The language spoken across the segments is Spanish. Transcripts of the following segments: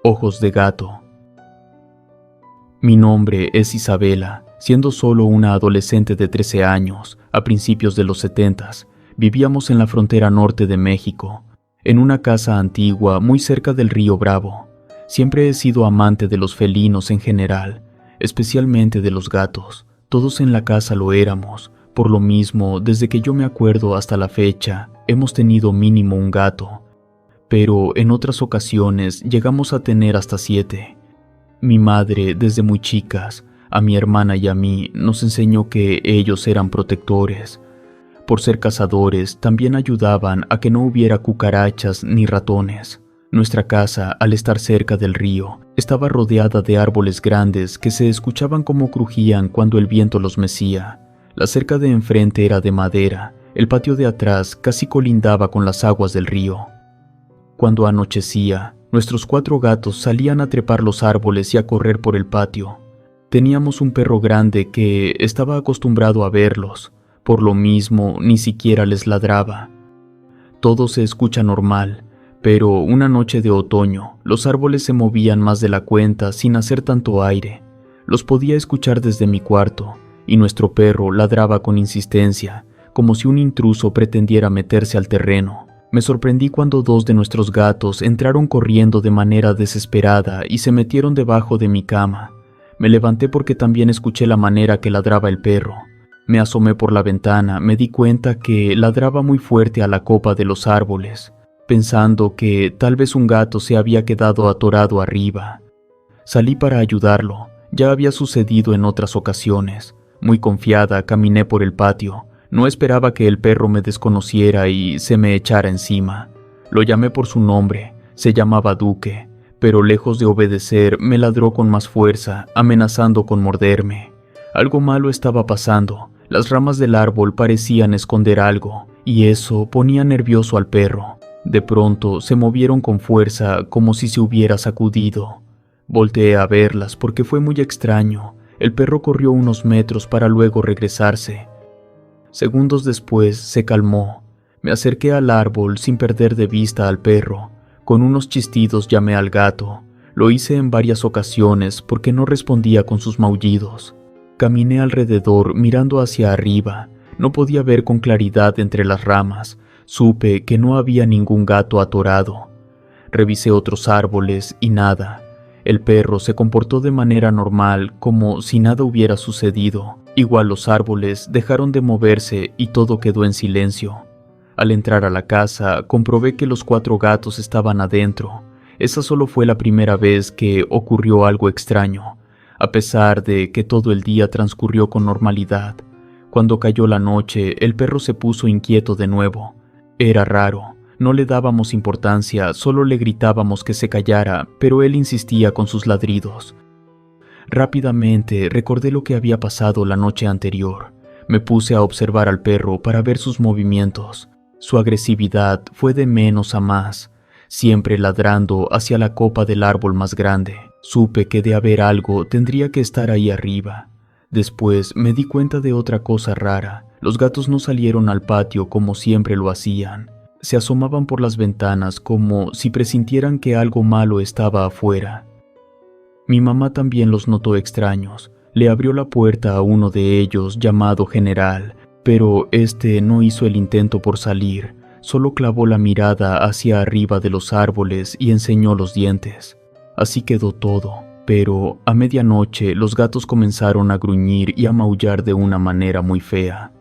Ojos de gato. Mi nombre es Isabela. Siendo solo una adolescente de 13 años, a principios de los 70s, vivíamos en la frontera norte de México, en una casa antigua muy cerca del río Bravo. Siempre he sido amante de los felinos en general, especialmente de los gatos. Todos en la casa lo éramos. Por lo mismo, desde que yo me acuerdo hasta la fecha, hemos tenido mínimo un gato. Pero en otras ocasiones llegamos a tener hasta 7. Mi madre, desde muy chicas, a mi hermana y a mí, nos enseñó que ellos eran protectores. Por ser cazadores, también ayudaban a que no hubiera cucarachas ni ratones. Nuestra casa, al estar cerca del río, estaba rodeada de árboles grandes que se escuchaban como crujían cuando el viento los mecía. La cerca de enfrente era de madera, el patio de atrás casi colindaba con las aguas del río. Cuando anochecía, nuestros 4 gatos salían a trepar los árboles y a correr por el patio. Teníamos un perro grande que estaba acostumbrado a verlos, por lo mismo ni siquiera les ladraba. Todo se escucha normal, pero una noche de otoño, los árboles se movían más de la cuenta sin hacer tanto aire. Los podía escuchar desde mi cuarto, y nuestro perro ladraba con insistencia, como si un intruso pretendiera meterse al terreno. Me sorprendí cuando 2 de nuestros gatos entraron corriendo de manera desesperada y se metieron debajo de mi cama. Me levanté porque también escuché la manera que ladraba el perro. Me asomé por la ventana, me di cuenta que ladraba muy fuerte a la copa de los árboles, pensando que tal vez un gato se había quedado atorado arriba. Salí para ayudarlo, ya había sucedido en otras ocasiones. Muy confiada, caminé por el patio. No esperaba que el perro me desconociera y se me echara encima. Lo llamé por su nombre, se llamaba Duque, pero lejos de obedecer me ladró con más fuerza, amenazando con morderme. Algo malo estaba pasando, las ramas del árbol parecían esconder algo, y eso ponía nervioso al perro. De pronto se movieron con fuerza como si se hubiera sacudido. Volteé a verlas porque fue muy extraño. El perro corrió unos metros para luego regresarse. Segundos después se calmó. Me acerqué al árbol sin perder de vista al perro. Con unos chistidos llamé al gato. Lo hice en varias ocasiones porque no respondía con sus maullidos. Caminé alrededor mirando hacia arriba. No podía ver con claridad entre las ramas. Supe que no había ningún gato atorado. Revisé otros árboles y nada. El perro se comportó de manera normal, como si nada hubiera sucedido. Igual los árboles dejaron de moverse y todo quedó en silencio. Al entrar a la casa, comprobé que los 4 gatos estaban adentro. Esa solo fue la primera vez que ocurrió algo extraño, a pesar de que todo el día transcurrió con normalidad. Cuando cayó la noche, el perro se puso inquieto de nuevo. Era raro. No le dábamos importancia, solo le gritábamos que se callara, pero él insistía con sus ladridos. Rápidamente recordé lo que había pasado la noche anterior. Me puse a observar al perro para ver sus movimientos. Su agresividad fue de menos a más, siempre ladrando hacia la copa del árbol más grande. Supe que de haber algo tendría que estar ahí arriba. Después me di cuenta de otra cosa rara. Los gatos no salieron al patio como siempre lo hacían. Se asomaban por las ventanas como si presintieran que algo malo estaba afuera. Mi mamá también los notó extraños. Le abrió la puerta a uno de ellos llamado General, pero este no hizo el intento por salir, solo clavó la mirada hacia arriba de los árboles y enseñó los dientes. Así quedó todo, pero a medianoche los gatos comenzaron a gruñir y a maullar de una manera muy fea.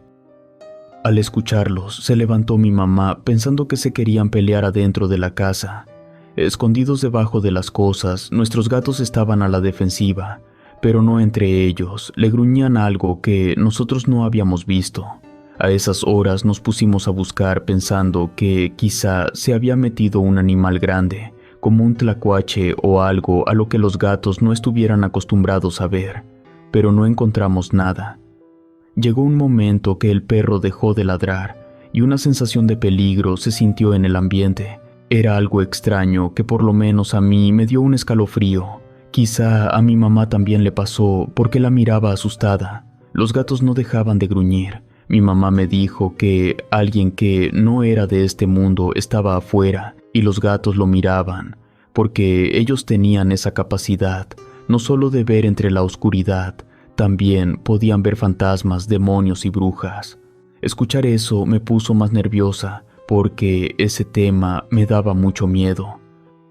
Al escucharlos, se levantó mi mamá pensando que se querían pelear adentro de la casa. Escondidos debajo de las cosas, nuestros gatos estaban a la defensiva, pero no entre ellos, le gruñían algo que nosotros no habíamos visto. A esas horas nos pusimos a buscar pensando que quizá se había metido un animal grande, como un tlacuache o algo a lo que los gatos no estuvieran acostumbrados a ver, pero no encontramos nada. Llegó un momento que el perro dejó de ladrar y una sensación de peligro se sintió en el ambiente. Era algo extraño que por lo menos a mí me dio un escalofrío. Quizá a mi mamá también le pasó porque la miraba asustada. Los gatos no dejaban de gruñir. Mi mamá me dijo que alguien que no era de este mundo estaba afuera y los gatos lo miraban, porque ellos tenían esa capacidad, no solo de ver entre la oscuridad, también podían ver fantasmas, demonios y brujas. Escuchar eso me puso más nerviosa, porque ese tema me daba mucho miedo.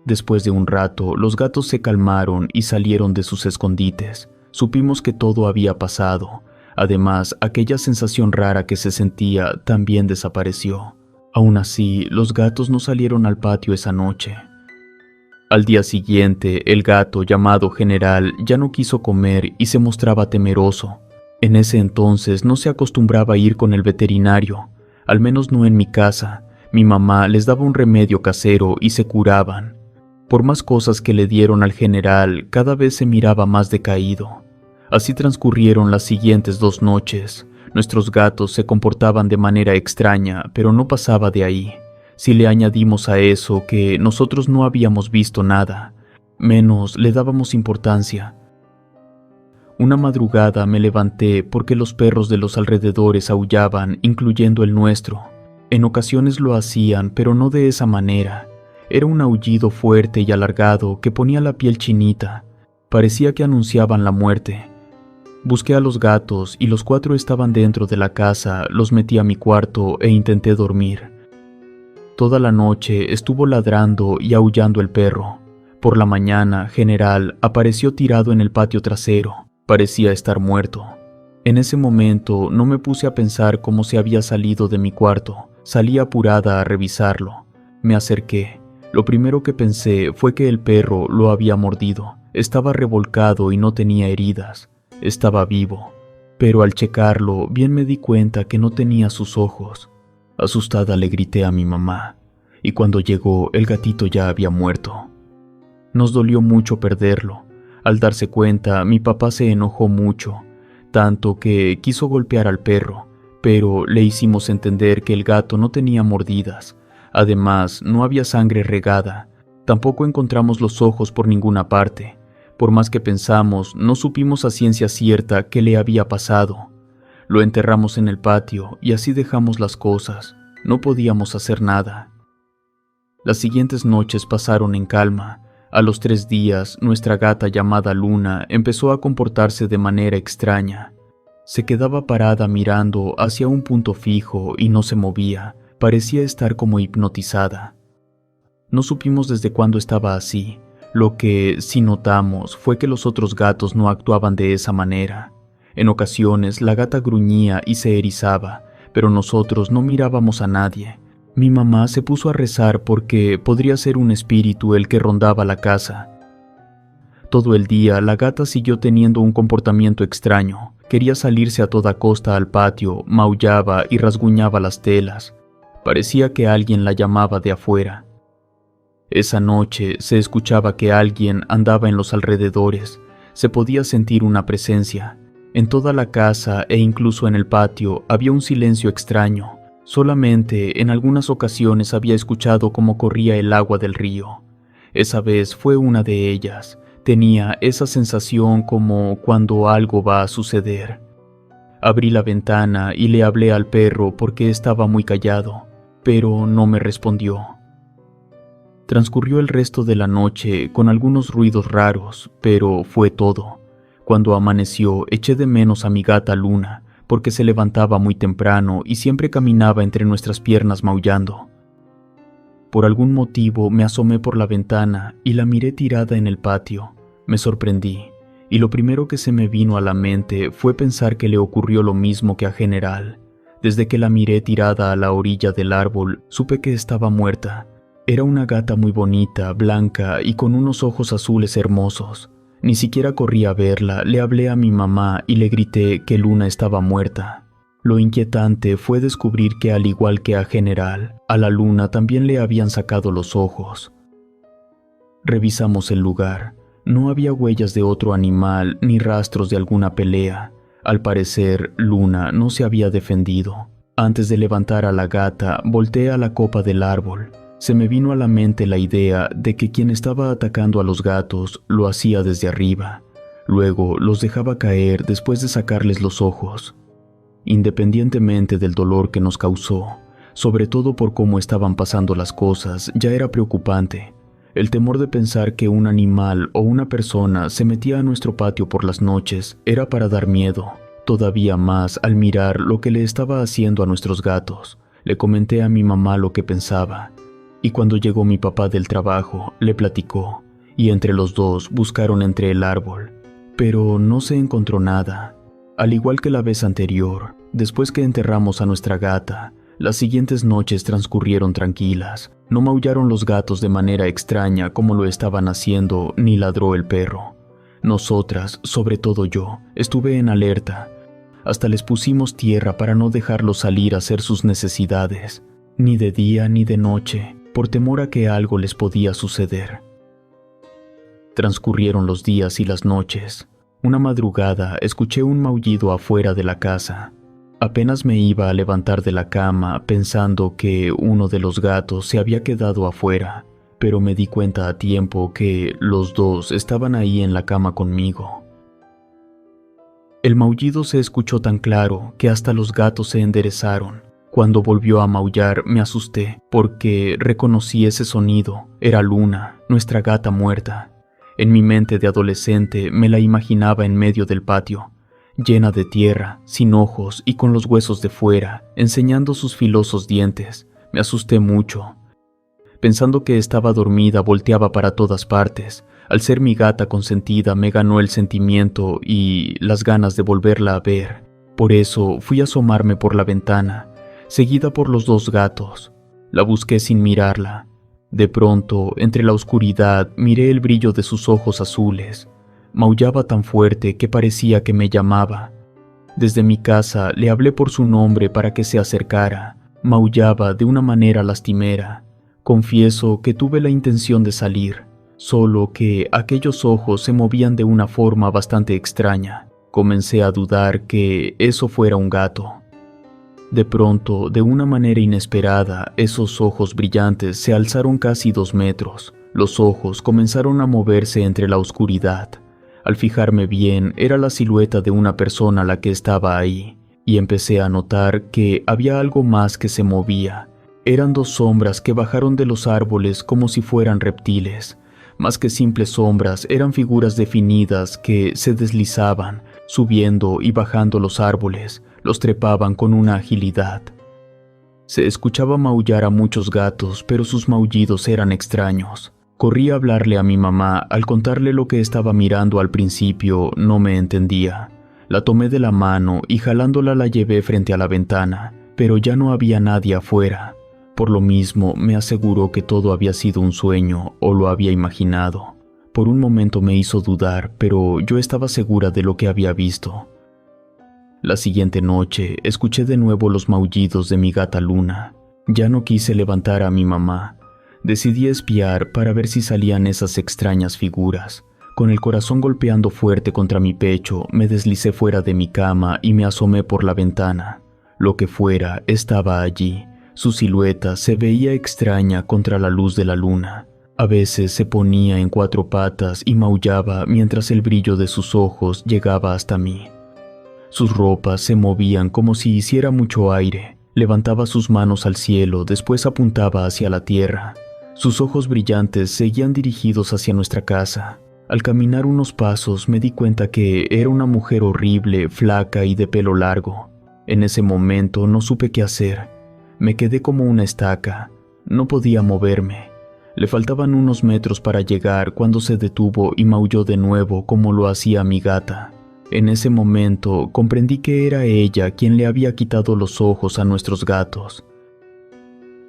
Después de un rato, los gatos se calmaron y salieron de sus escondites. Supimos que todo había pasado. Además, aquella sensación rara que se sentía también desapareció. Aún así, los gatos no salieron al patio esa noche. Al día siguiente, el gato, llamado General, ya no quiso comer y se mostraba temeroso. En ese entonces no se acostumbraba a ir con el veterinario, al menos no en mi casa. Mi mamá les daba un remedio casero y se curaban. Por más cosas que le dieron al General, cada vez se miraba más decaído. Así transcurrieron las siguientes 2 noches. Nuestros gatos se comportaban de manera extraña, pero no pasaba de ahí. Si le añadimos a eso que nosotros no habíamos visto nada, menos le dábamos importancia. Una madrugada me levanté porque los perros de los alrededores aullaban, incluyendo el nuestro. En ocasiones lo hacían, pero no de esa manera. Era un aullido fuerte y alargado que ponía la piel chinita. Parecía que anunciaban la muerte. Busqué a los gatos y los 4 estaban dentro de la casa, los metí a mi cuarto e intenté dormir. Toda la noche estuvo ladrando y aullando el perro. Por la mañana, General apareció tirado en el patio trasero. Parecía estar muerto. En ese momento no me puse a pensar cómo se había salido de mi cuarto. Salí apurada a revisarlo. Me acerqué. Lo primero que pensé fue que el perro lo había mordido. Estaba revolcado y no tenía heridas. Estaba vivo. Pero al checarlo, bien me di cuenta que no tenía sus ojos. Asustada le grité a mi mamá, y cuando llegó el gatito ya había muerto. Nos dolió mucho perderlo. Al darse cuenta, mi papá se enojó mucho, tanto que quiso golpear al perro, pero le hicimos entender que el gato no tenía mordidas. Además, no había sangre regada. Tampoco encontramos los ojos por ninguna parte. Por más que pensamos, no supimos a ciencia cierta qué le había pasado. Lo enterramos en el patio y así dejamos las cosas. No podíamos hacer nada. Las siguientes noches pasaron en calma. A los 3 días, nuestra gata llamada Luna empezó a comportarse de manera extraña. Se quedaba parada mirando hacia un punto fijo y no se movía. Parecía estar como hipnotizada. No supimos desde cuándo estaba así. Lo que sí notamos fue que los otros gatos no actuaban de esa manera. En ocasiones la gata gruñía y se erizaba, pero nosotros no mirábamos a nadie. Mi mamá se puso a rezar porque podría ser un espíritu el que rondaba la casa. Todo el día la gata siguió teniendo un comportamiento extraño. Quería salirse a toda costa al patio, maullaba y rasguñaba las telas. Parecía que alguien la llamaba de afuera. Esa noche se escuchaba que alguien andaba en los alrededores. Se podía sentir una presencia. En toda la casa e incluso en el patio había un silencio extraño. Solamente en algunas ocasiones había escuchado cómo corría el agua del río. Esa vez fue una de ellas. Tenía esa sensación como cuando algo va a suceder. Abrí la ventana y le hablé al perro porque estaba muy callado, pero no me respondió. Transcurrió el resto de la noche con algunos ruidos raros, pero fue todo. Cuando amaneció, eché de menos a mi gata Luna, porque se levantaba muy temprano y siempre caminaba entre nuestras piernas maullando. Por algún motivo me asomé por la ventana y la miré tirada en el patio. Me sorprendí, y lo primero que se me vino a la mente fue pensar que le ocurrió lo mismo que a General. Desde que la miré tirada a la orilla del árbol, supe que estaba muerta. Era una gata muy bonita, blanca y con unos ojos azules hermosos. Ni siquiera corrí a verla, le hablé a mi mamá y le grité que Luna estaba muerta. Lo inquietante fue descubrir que al igual que a General, a la Luna también le habían sacado los ojos. Revisamos el lugar. No había huellas de otro animal ni rastros de alguna pelea. Al parecer, Luna no se había defendido. Antes de levantar a la gata, volteé a la copa del árbol. Se me vino a la mente la idea de que quien estaba atacando a los gatos lo hacía desde arriba. Luego los dejaba caer después de sacarles los ojos. Independientemente del dolor que nos causó, sobre todo por cómo estaban pasando las cosas, ya era preocupante. El temor de pensar que un animal o una persona se metía a nuestro patio por las noches era para dar miedo, todavía más al mirar lo que le estaba haciendo a nuestros gatos. Le comenté a mi mamá lo que pensaba, y cuando llegó mi papá del trabajo, le platicó, y entre los dos buscaron entre el árbol, pero no se encontró nada. Al igual que la vez anterior, después que enterramos a nuestra gata, las siguientes noches transcurrieron tranquilas. No maullaron los gatos de manera extraña como lo estaban haciendo, ni ladró el perro. Nosotras, sobre todo yo, estuve en alerta. Hasta les pusimos tierra para no dejarlos salir a hacer sus necesidades, ni de día ni de noche, por temor a que algo les podía suceder. Transcurrieron los días y las noches. Una madrugada escuché un maullido afuera de la casa. Apenas me iba a levantar de la cama pensando que uno de los gatos se había quedado afuera, pero me di cuenta a tiempo que los dos estaban ahí en la cama conmigo. El maullido se escuchó tan claro que hasta los gatos se enderezaron. Cuando volvió a maullar me asusté porque reconocí ese sonido. Era Luna, nuestra gata muerta. En mi mente de adolescente me la imaginaba en medio del patio, llena de tierra, sin ojos y con los huesos de fuera, enseñando sus filosos dientes. Me asusté mucho. Pensando que estaba dormida, volteaba para todas partes. Al ser mi gata consentida, me ganó el sentimiento y las ganas de volverla a ver. Por eso fui a asomarme por la ventana, seguida por los dos gatos. La busqué sin mirarla. De pronto, entre la oscuridad, miré el brillo de sus ojos azules. Maullaba tan fuerte que parecía que me llamaba. Desde mi casa le hablé por su nombre para que se acercara. Maullaba de una manera lastimera. Confieso que tuve la intención de salir, solo que aquellos ojos se movían de una forma bastante extraña. Comencé a dudar que eso fuera un gato. De pronto, de una manera inesperada, esos ojos brillantes se alzaron casi 2 metros. Los ojos comenzaron a moverse entre la oscuridad. Al fijarme bien, era la silueta de una persona la que estaba ahí, y empecé a notar que había algo más que se movía. Eran 2 sombras que bajaron de los árboles como si fueran reptiles. Más que simples sombras, eran figuras definidas que se deslizaban, subiendo y bajando los árboles. Los trepaban con una agilidad. Se escuchaba maullar a muchos gatos, pero sus maullidos eran extraños. Corrí a hablarle a mi mamá. Al contarle lo que estaba mirando al principio, no me entendía. La tomé de la mano y jalándola la llevé frente a la ventana, pero ya no había nadie afuera. Por lo mismo, me aseguró que todo había sido un sueño o lo había imaginado. Por un momento me hizo dudar, pero yo estaba segura de lo que había visto. La siguiente noche escuché de nuevo los maullidos de mi gata Luna. Ya no quise levantar a mi mamá. Decidí espiar para ver si salían esas extrañas figuras. Con el corazón golpeando fuerte contra mi pecho, me deslicé fuera de mi cama y me asomé por la ventana. Lo que fuera estaba allí. Su silueta se veía extraña contra la luz de la luna. A veces se ponía en 4 patas y maullaba mientras el brillo de sus ojos llegaba hasta mí. Sus ropas se movían como si hiciera mucho aire. Levantaba sus manos al cielo, después apuntaba hacia la tierra. Sus ojos brillantes seguían dirigidos hacia nuestra casa. Al caminar unos pasos me di cuenta que era una mujer horrible, flaca y de pelo largo. En ese momento no supe qué hacer. Me quedé como una estaca. No podía moverme. Le faltaban unos metros para llegar cuando se detuvo y maulló de nuevo como lo hacía mi gata. En ese momento comprendí que era ella quien le había quitado los ojos a nuestros gatos.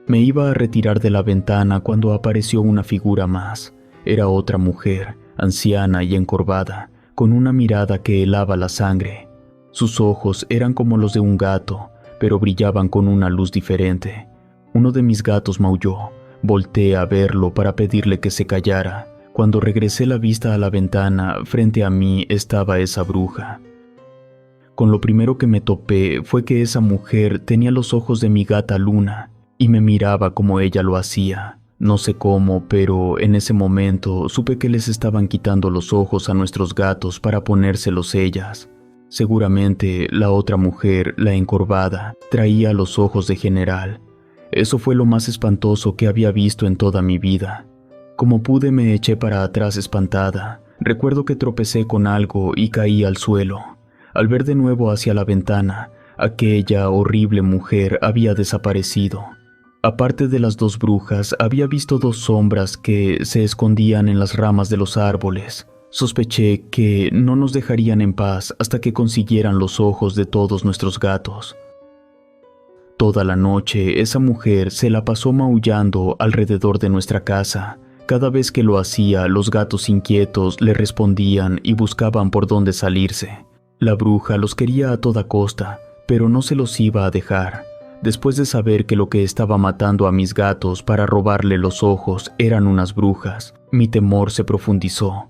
Me iba a retirar de la ventana cuando apareció una figura más. Era otra mujer, anciana y encorvada, con una mirada que helaba la sangre. Sus ojos eran como los de un gato, pero brillaban con una luz diferente. Uno de mis gatos maulló. Volteé a verlo para pedirle que se callara. Cuando regresé la vista a la ventana, frente a mí estaba esa bruja. Con lo primero que me topé fue que esa mujer tenía los ojos de mi gata Luna y me miraba como ella lo hacía. No sé cómo, pero en ese momento supe que les estaban quitando los ojos a nuestros gatos para ponérselos ellas. Seguramente la otra mujer, la encorvada, traía los ojos de general. Eso fue lo más espantoso que había visto en toda mi vida. Como pude me eché para atrás espantada. Recuerdo que tropecé con algo y caí al suelo. Al ver de nuevo hacia la ventana, aquella horrible mujer había desaparecido. Aparte de las dos brujas, había visto dos sombras que se escondían en las ramas de los árboles. Sospeché que no nos dejarían en paz hasta que consiguieran los ojos de todos nuestros gatos. Toda la noche esa mujer se la pasó maullando alrededor de nuestra casa. Cada vez que lo hacía, los gatos inquietos le respondían y buscaban por dónde salirse. La bruja los quería a toda costa, pero no se los iba a dejar. Después de saber que lo que estaba matando a mis gatos para robarle los ojos eran unas brujas, mi temor se profundizó.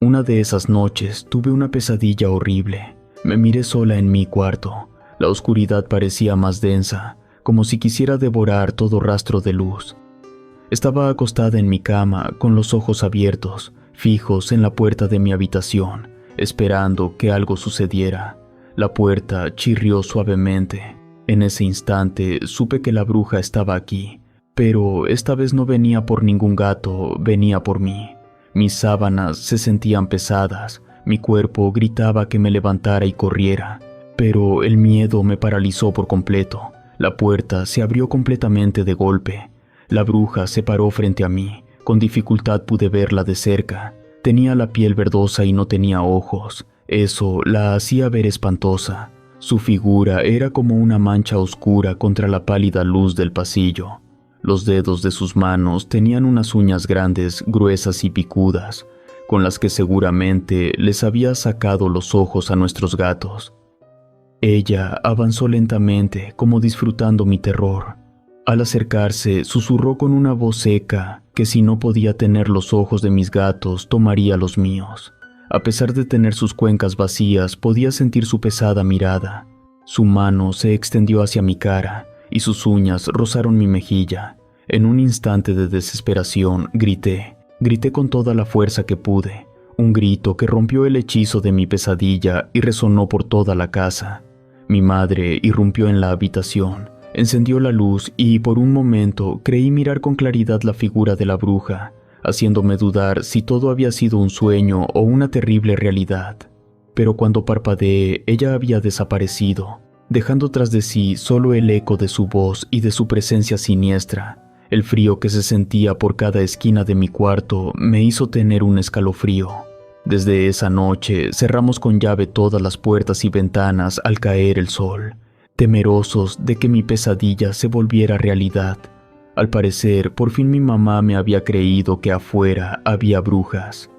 Una de esas noches tuve una pesadilla horrible. Me miré sola en mi cuarto. La oscuridad parecía más densa, como si quisiera devorar todo rastro de luz. Estaba acostada en mi cama, con los ojos abiertos, fijos en la puerta de mi habitación, esperando que algo sucediera. La puerta chirrió suavemente. En ese instante supe que la bruja estaba aquí, pero esta vez no venía por ningún gato, venía por mí. Mis sábanas se sentían pesadas, mi cuerpo gritaba que me levantara y corriera, pero el miedo me paralizó por completo. La puerta se abrió completamente de golpe. La bruja se paró frente a mí. Con dificultad pude verla de cerca. Tenía la piel verdosa y no tenía ojos. Eso la hacía ver espantosa. Su figura era como una mancha oscura contra la pálida luz del pasillo. Los dedos de sus manos tenían unas uñas grandes, gruesas y picudas, con las que seguramente les había sacado los ojos a nuestros gatos. Ella avanzó lentamente, como disfrutando mi terror. Al acercarse, susurró con una voz seca que si no podía tener los ojos de mis gatos, tomaría los míos. A pesar de tener sus cuencas vacías, podía sentir su pesada mirada. Su mano se extendió hacia mi cara y sus uñas rozaron mi mejilla. En un instante de desesperación, grité con toda la fuerza que pude. Un grito que rompió el hechizo de mi pesadilla y resonó por toda la casa. Mi madre irrumpió en la habitación. Encendió la luz y por un momento creí mirar con claridad la figura de la bruja, haciéndome dudar si todo había sido un sueño o una terrible realidad. Pero cuando parpadeé, ella había desaparecido, dejando tras de sí solo el eco de su voz y de su presencia siniestra. El frío que se sentía por cada esquina de mi cuarto me hizo tener un escalofrío. Desde esa noche cerramos con llave todas las puertas y ventanas al caer el sol, temerosos de que mi pesadilla se volviera realidad. Al parecer, por fin mi mamá me había creído que afuera había brujas.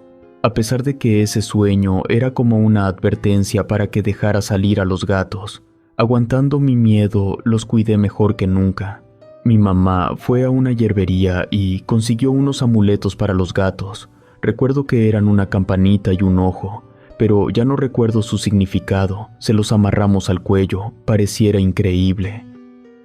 A pesar de que ese sueño era como una advertencia para que dejara salir a los gatos, aguantando mi miedo los cuidé mejor que nunca. Mi mamá fue a una hierbería y consiguió unos amuletos para los gatos. Recuerdo que eran una campanita y un ojo, pero ya no recuerdo su significado. Se los amarramos al cuello, pareciera increíble.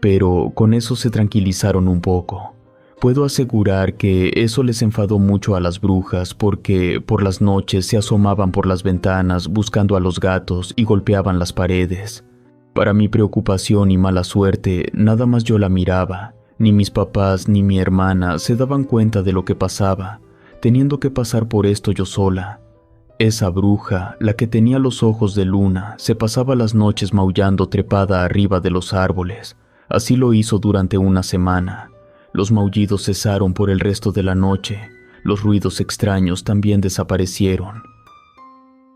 Pero con eso se tranquilizaron un poco. Puedo asegurar que eso les enfadó mucho a las brujas porque por las noches se asomaban por las ventanas buscando a los gatos y golpeaban las paredes. Para mi preocupación y mala suerte, nada más yo la miraba. Ni mis papás ni mi hermana se daban cuenta de lo que pasaba, teniendo que pasar por esto yo sola. Esa bruja, la que tenía los ojos de luna, se pasaba las noches maullando trepada arriba de los árboles. Así lo hizo durante una semana. Los maullidos cesaron por el resto de la noche. Los ruidos extraños también desaparecieron.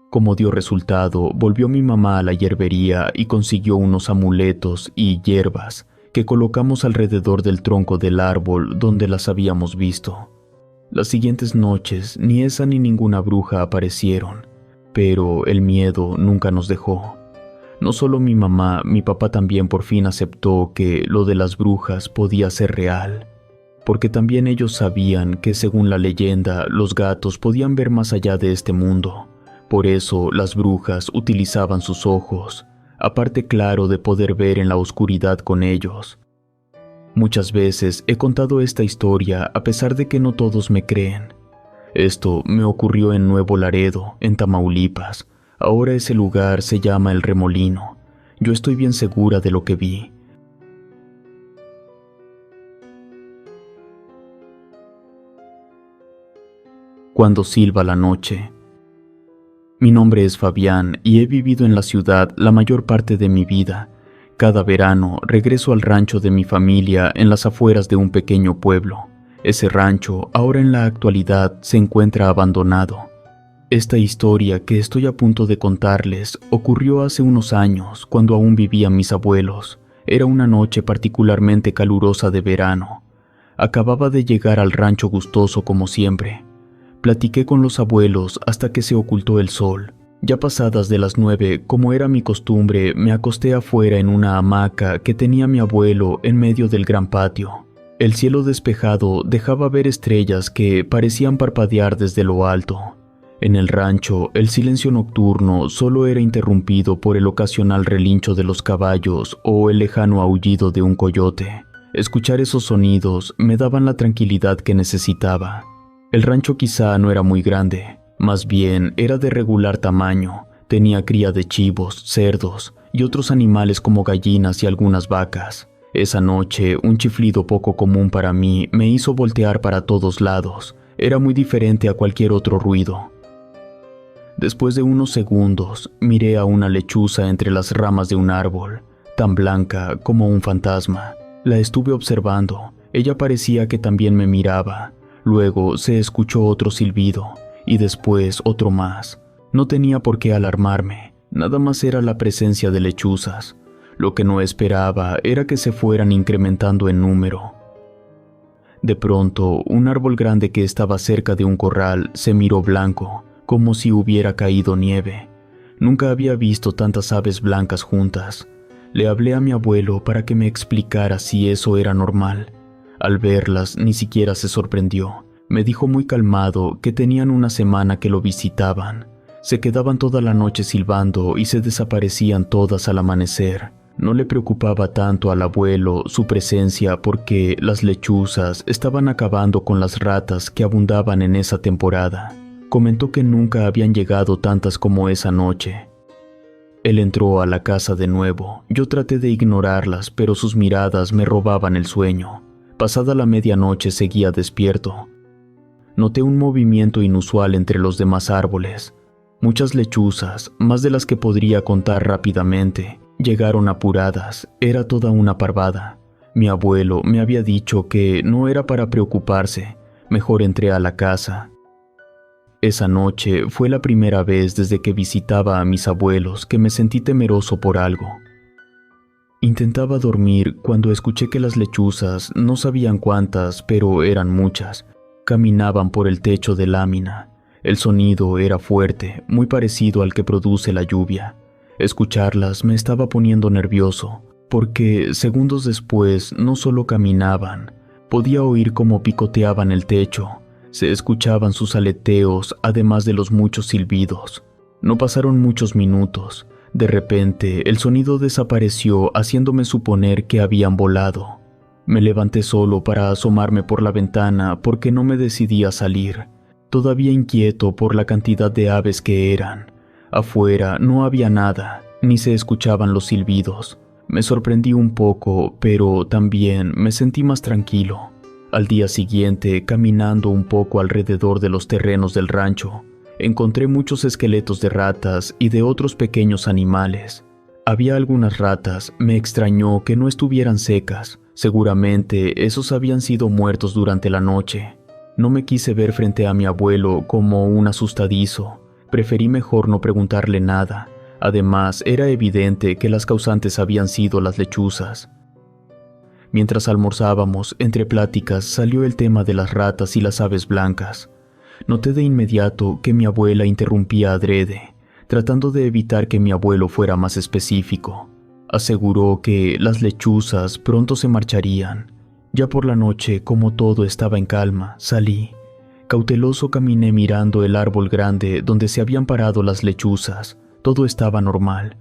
Como dio resultado, volvió mi mamá a la hierbería y consiguió unos amuletos y hierbas que colocamos alrededor del tronco del árbol donde las habíamos visto. Las siguientes noches ni esa ni ninguna bruja aparecieron, pero el miedo nunca nos dejó. No solo mi mamá, mi papá también por fin aceptó que lo de las brujas podía ser real, porque también ellos sabían que según la leyenda los gatos podían ver más allá de este mundo. Por eso las brujas utilizaban sus ojos, aparte claro de poder ver en la oscuridad con ellos. Muchas veces he contado esta historia a pesar de que no todos me creen. Esto me ocurrió en Nuevo Laredo, en Tamaulipas. Ahora ese lugar se llama El Remolino. Yo estoy bien segura de lo que vi. Cuando silba la noche. Mi nombre es Fabián y he vivido en la ciudad la mayor parte de mi vida. Cada verano regreso al rancho de mi familia en las afueras de un pequeño pueblo. Ese rancho, ahora en la actualidad, se encuentra abandonado. Esta historia que estoy a punto de contarles ocurrió hace unos años, cuando aún vivían mis abuelos. Era una noche particularmente calurosa de verano. Acababa de llegar al rancho gustoso como siempre. Platiqué con los abuelos hasta que se ocultó el sol. Ya pasadas de las 9, como era mi costumbre, me acosté afuera en una hamaca que tenía mi abuelo en medio del gran patio. El cielo despejado dejaba ver estrellas que parecían parpadear desde lo alto. En el rancho, el silencio nocturno solo era interrumpido por el ocasional relincho de los caballos o el lejano aullido de un coyote. Escuchar esos sonidos me daban la tranquilidad que necesitaba. El rancho quizá no era muy grande, más bien era de regular tamaño. Tenía cría de chivos, cerdos y otros animales como gallinas y algunas vacas. Esa noche, un chiflido poco común para mí me hizo voltear para todos lados. Era muy diferente a cualquier otro ruido. Después de unos segundos, miré a una lechuza entre las ramas de un árbol, tan blanca como un fantasma. La estuve observando. Ella parecía que también me miraba. Luego se escuchó otro silbido, y después otro más. No tenía por qué alarmarme, nada más era la presencia de lechuzas. Lo que no esperaba era que se fueran incrementando en número. De pronto, un árbol grande que estaba cerca de un corral se miró blanco, como si hubiera caído nieve. Nunca había visto tantas aves blancas juntas. Le hablé a mi abuelo para que me explicara si eso era normal. Al verlas, ni siquiera se sorprendió. Me dijo muy calmado que tenían una semana que lo visitaban. Se quedaban toda la noche silbando y se desaparecían todas al amanecer. No le preocupaba tanto al abuelo su presencia porque las lechuzas estaban acabando con las ratas que abundaban en esa temporada. Comentó que nunca habían llegado tantas como esa noche. Él entró a la casa de nuevo. Yo traté de ignorarlas, pero sus miradas me robaban el sueño. Pasada la medianoche seguía despierto. Noté un movimiento inusual entre los demás árboles. Muchas lechuzas, más de las que podría contar rápidamente, llegaron apuradas. Era toda una parvada. Mi abuelo me había dicho que no era para preocuparse. Mejor entré a la casa. Esa noche fue la primera vez desde que visitaba a mis abuelos que me sentí temeroso por algo. Intentaba dormir cuando escuché que las lechuzas, no sabían cuántas, pero eran muchas, caminaban por el techo de lámina. El sonido era fuerte, muy parecido al que produce la lluvia. Escucharlas me estaba poniendo nervioso, porque segundos después no solo caminaban, podía oír cómo picoteaban el techo. Se escuchaban sus aleteos, además de los muchos silbidos. No pasaron muchos minutos. De repente, el sonido desapareció, haciéndome suponer que habían volado. Me levanté solo para asomarme por la ventana porque no me decidí a salir, todavía inquieto por la cantidad de aves que eran. Afuera no había nada, ni se escuchaban los silbidos. Me sorprendí un poco, pero también me sentí más tranquilo. Al día siguiente, caminando un poco alrededor de los terrenos del rancho, encontré muchos esqueletos de ratas y de otros pequeños animales. Había algunas ratas, me extrañó que no estuvieran secas. Seguramente esos habían sido muertos durante la noche. No me quise ver frente a mi abuelo como un asustadizo. Preferí mejor no preguntarle nada. Además, era evidente que las causantes habían sido las lechuzas. Mientras almorzábamos, entre pláticas, salió el tema de las ratas y las aves blancas. Noté de inmediato que mi abuela interrumpía adrede, tratando de evitar que mi abuelo fuera más específico. Aseguró que las lechuzas pronto se marcharían. Ya por la noche, como todo estaba en calma, salí. Cauteloso caminé mirando el árbol grande donde se habían parado las lechuzas. Todo estaba normal.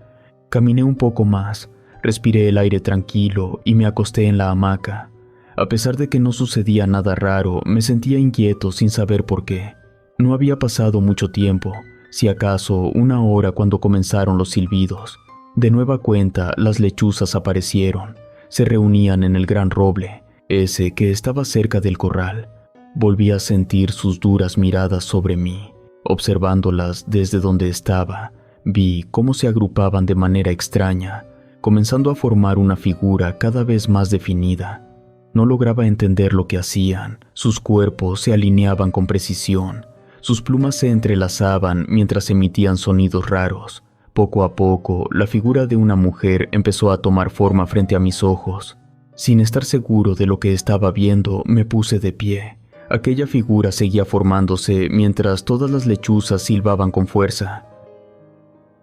Caminé un poco más. Respiré el aire tranquilo y me acosté en la hamaca. A pesar de que no sucedía nada raro, me sentía inquieto sin saber por qué. No había pasado mucho tiempo, si acaso 1 hora cuando comenzaron los silbidos. De nueva cuenta, las lechuzas aparecieron. Se reunían en el gran roble, ese que estaba cerca del corral. Volví a sentir sus duras miradas sobre mí. Observándolas desde donde estaba, vi cómo se agrupaban de manera extraña, comenzando a formar una figura cada vez más definida. No lograba entender lo que hacían. Sus cuerpos se alineaban con precisión. Sus plumas se entrelazaban mientras emitían sonidos raros. Poco a poco, la figura de una mujer empezó a tomar forma frente a mis ojos. Sin estar seguro de lo que estaba viendo, me puse de pie. Aquella figura seguía formándose mientras todas las lechuzas silbaban con fuerza.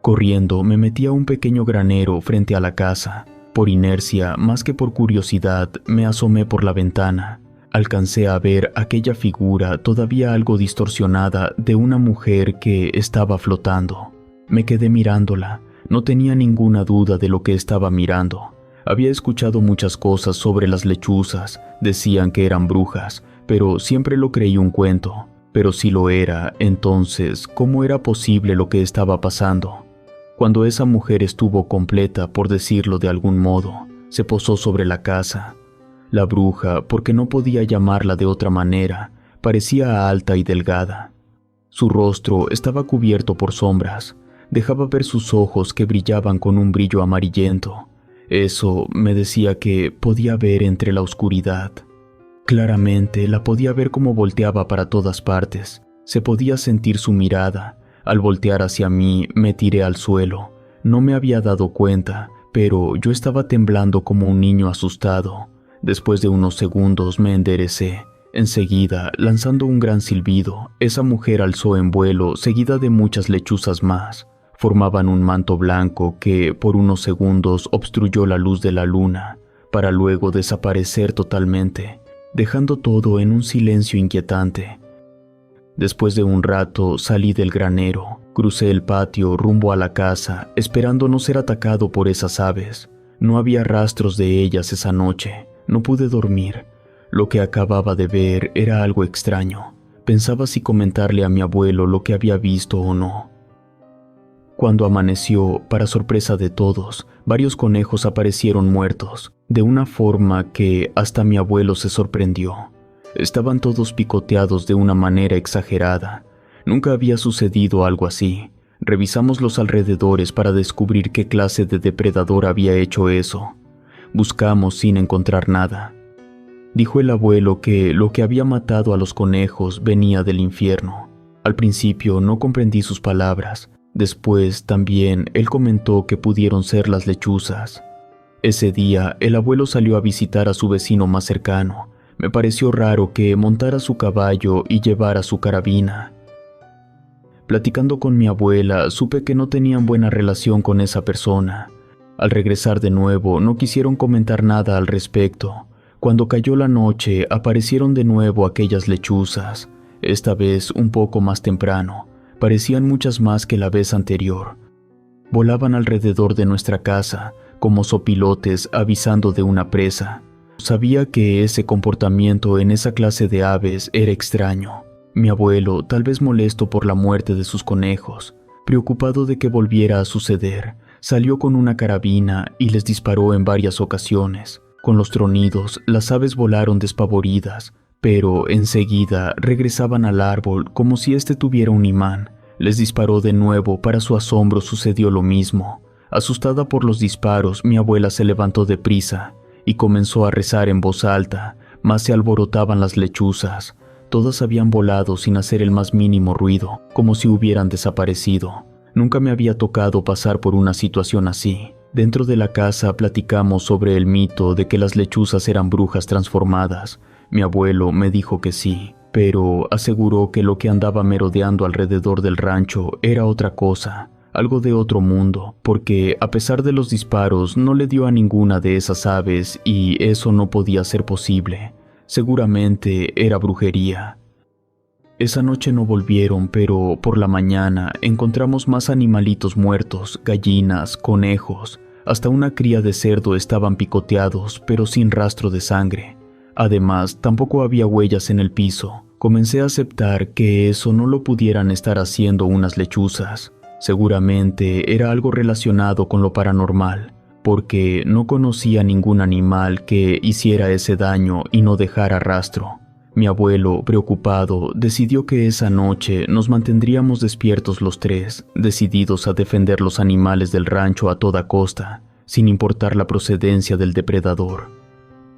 Corriendo, me metí a un pequeño granero frente a la casa. Por inercia, más que por curiosidad, me asomé por la ventana. Alcancé a ver aquella figura todavía algo distorsionada de una mujer que estaba flotando. Me quedé mirándola. No tenía ninguna duda de lo que estaba mirando. Había escuchado muchas cosas sobre las lechuzas. Decían que eran brujas, pero siempre lo creí un cuento. Pero si lo era, entonces, ¿cómo era posible lo que estaba pasando? Cuando esa mujer estuvo completa, por decirlo de algún modo, se posó sobre la casa. La bruja, porque no podía llamarla de otra manera, parecía alta y delgada. Su rostro estaba cubierto por sombras. Dejaba ver sus ojos que brillaban con un brillo amarillento. Eso me decía que podía ver entre la oscuridad. Claramente la podía ver como volteaba para todas partes. Se podía sentir su mirada. Al voltear hacia mí, me tiré al suelo. No me había dado cuenta, pero yo estaba temblando como un niño asustado. Después de unos segundos me enderecé. Enseguida, lanzando un gran silbido, esa mujer alzó en vuelo, seguida de muchas lechuzas más. Formaban un manto blanco que, por unos segundos, obstruyó la luz de la luna, para luego desaparecer totalmente, dejando todo en un silencio inquietante. Después de un rato salí del granero, crucé el patio rumbo a la casa, esperando no ser atacado por esas aves. No había rastros de ellas esa noche, no pude dormir. Lo que acababa de ver era algo extraño. Pensaba si comentarle a mi abuelo lo que había visto o no. Cuando amaneció, para sorpresa de todos, varios conejos aparecieron muertos, de una forma que hasta mi abuelo se sorprendió. Estaban todos picoteados de una manera exagerada. Nunca había sucedido algo así. Revisamos los alrededores para descubrir qué clase de depredador había hecho eso. Buscamos sin encontrar nada. Dijo el abuelo que lo que había matado a los conejos venía del infierno. Al principio no comprendí sus palabras. Después también él comentó que pudieron ser las lechuzas. Ese día el abuelo salió a visitar a su vecino más cercano. Me pareció raro que montara su caballo y llevara su carabina. Platicando con mi abuela, supe que no tenían buena relación con esa persona. Al regresar de nuevo, no quisieron comentar nada al respecto. Cuando cayó la noche, aparecieron de nuevo aquellas lechuzas, esta vez un poco más temprano. Parecían muchas más que la vez anterior. Volaban alrededor de nuestra casa, como sopilotes avisando de una presa. Sabía que ese comportamiento en esa clase de aves era extraño. Mi abuelo, tal vez molesto por la muerte de sus conejos, preocupado de que volviera a suceder, salió con una carabina y les disparó en varias ocasiones. Con los tronidos, las aves volaron despavoridas, pero enseguida regresaban al árbol como si éste tuviera un imán. Les disparó de nuevo, para su asombro sucedió lo mismo. Asustada por los disparos, mi abuela se levantó deprisa y comenzó a rezar en voz alta, mas se alborotaban las lechuzas. Todas habían volado sin hacer el más mínimo ruido, como si hubieran desaparecido. Nunca me había tocado pasar por una situación así. Dentro de la casa platicamos sobre el mito de que las lechuzas eran brujas transformadas. Mi abuelo me dijo que sí, pero aseguró que lo que andaba merodeando alrededor del rancho era otra cosa. Algo de otro mundo, porque a pesar de los disparos no le dio a ninguna de esas aves y eso no podía ser posible. Seguramente era brujería. Esa noche no volvieron, pero por la mañana encontramos más animalitos muertos, gallinas, conejos, hasta una cría de cerdo estaban picoteados, pero sin rastro de sangre. Además, tampoco había huellas en el piso. Comencé a aceptar que eso no lo pudieran estar haciendo unas lechuzas. Seguramente era algo relacionado con lo paranormal, porque no conocía ningún animal que hiciera ese daño y no dejara rastro. Mi abuelo, preocupado, decidió que esa noche nos mantendríamos despiertos los tres, decididos a defender los animales del rancho a toda costa, sin importar la procedencia del depredador.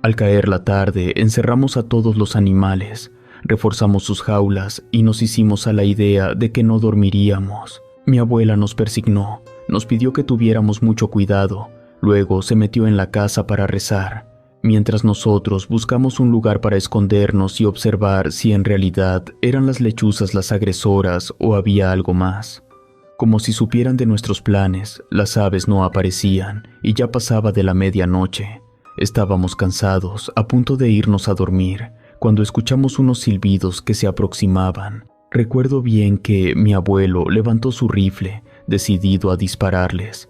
Al caer la tarde, encerramos a todos los animales, reforzamos sus jaulas y nos hicimos a la idea de que no dormiríamos. Mi abuela nos persignó, nos pidió que tuviéramos mucho cuidado, luego se metió en la casa para rezar, mientras nosotros buscamos un lugar para escondernos y observar si en realidad eran las lechuzas las agresoras o había algo más. Como si supieran de nuestros planes, las aves no aparecían y ya pasaba de la medianoche. Estábamos cansados, a punto de irnos a dormir, cuando escuchamos unos silbidos que se aproximaban. Recuerdo bien que mi abuelo levantó su rifle, decidido a dispararles.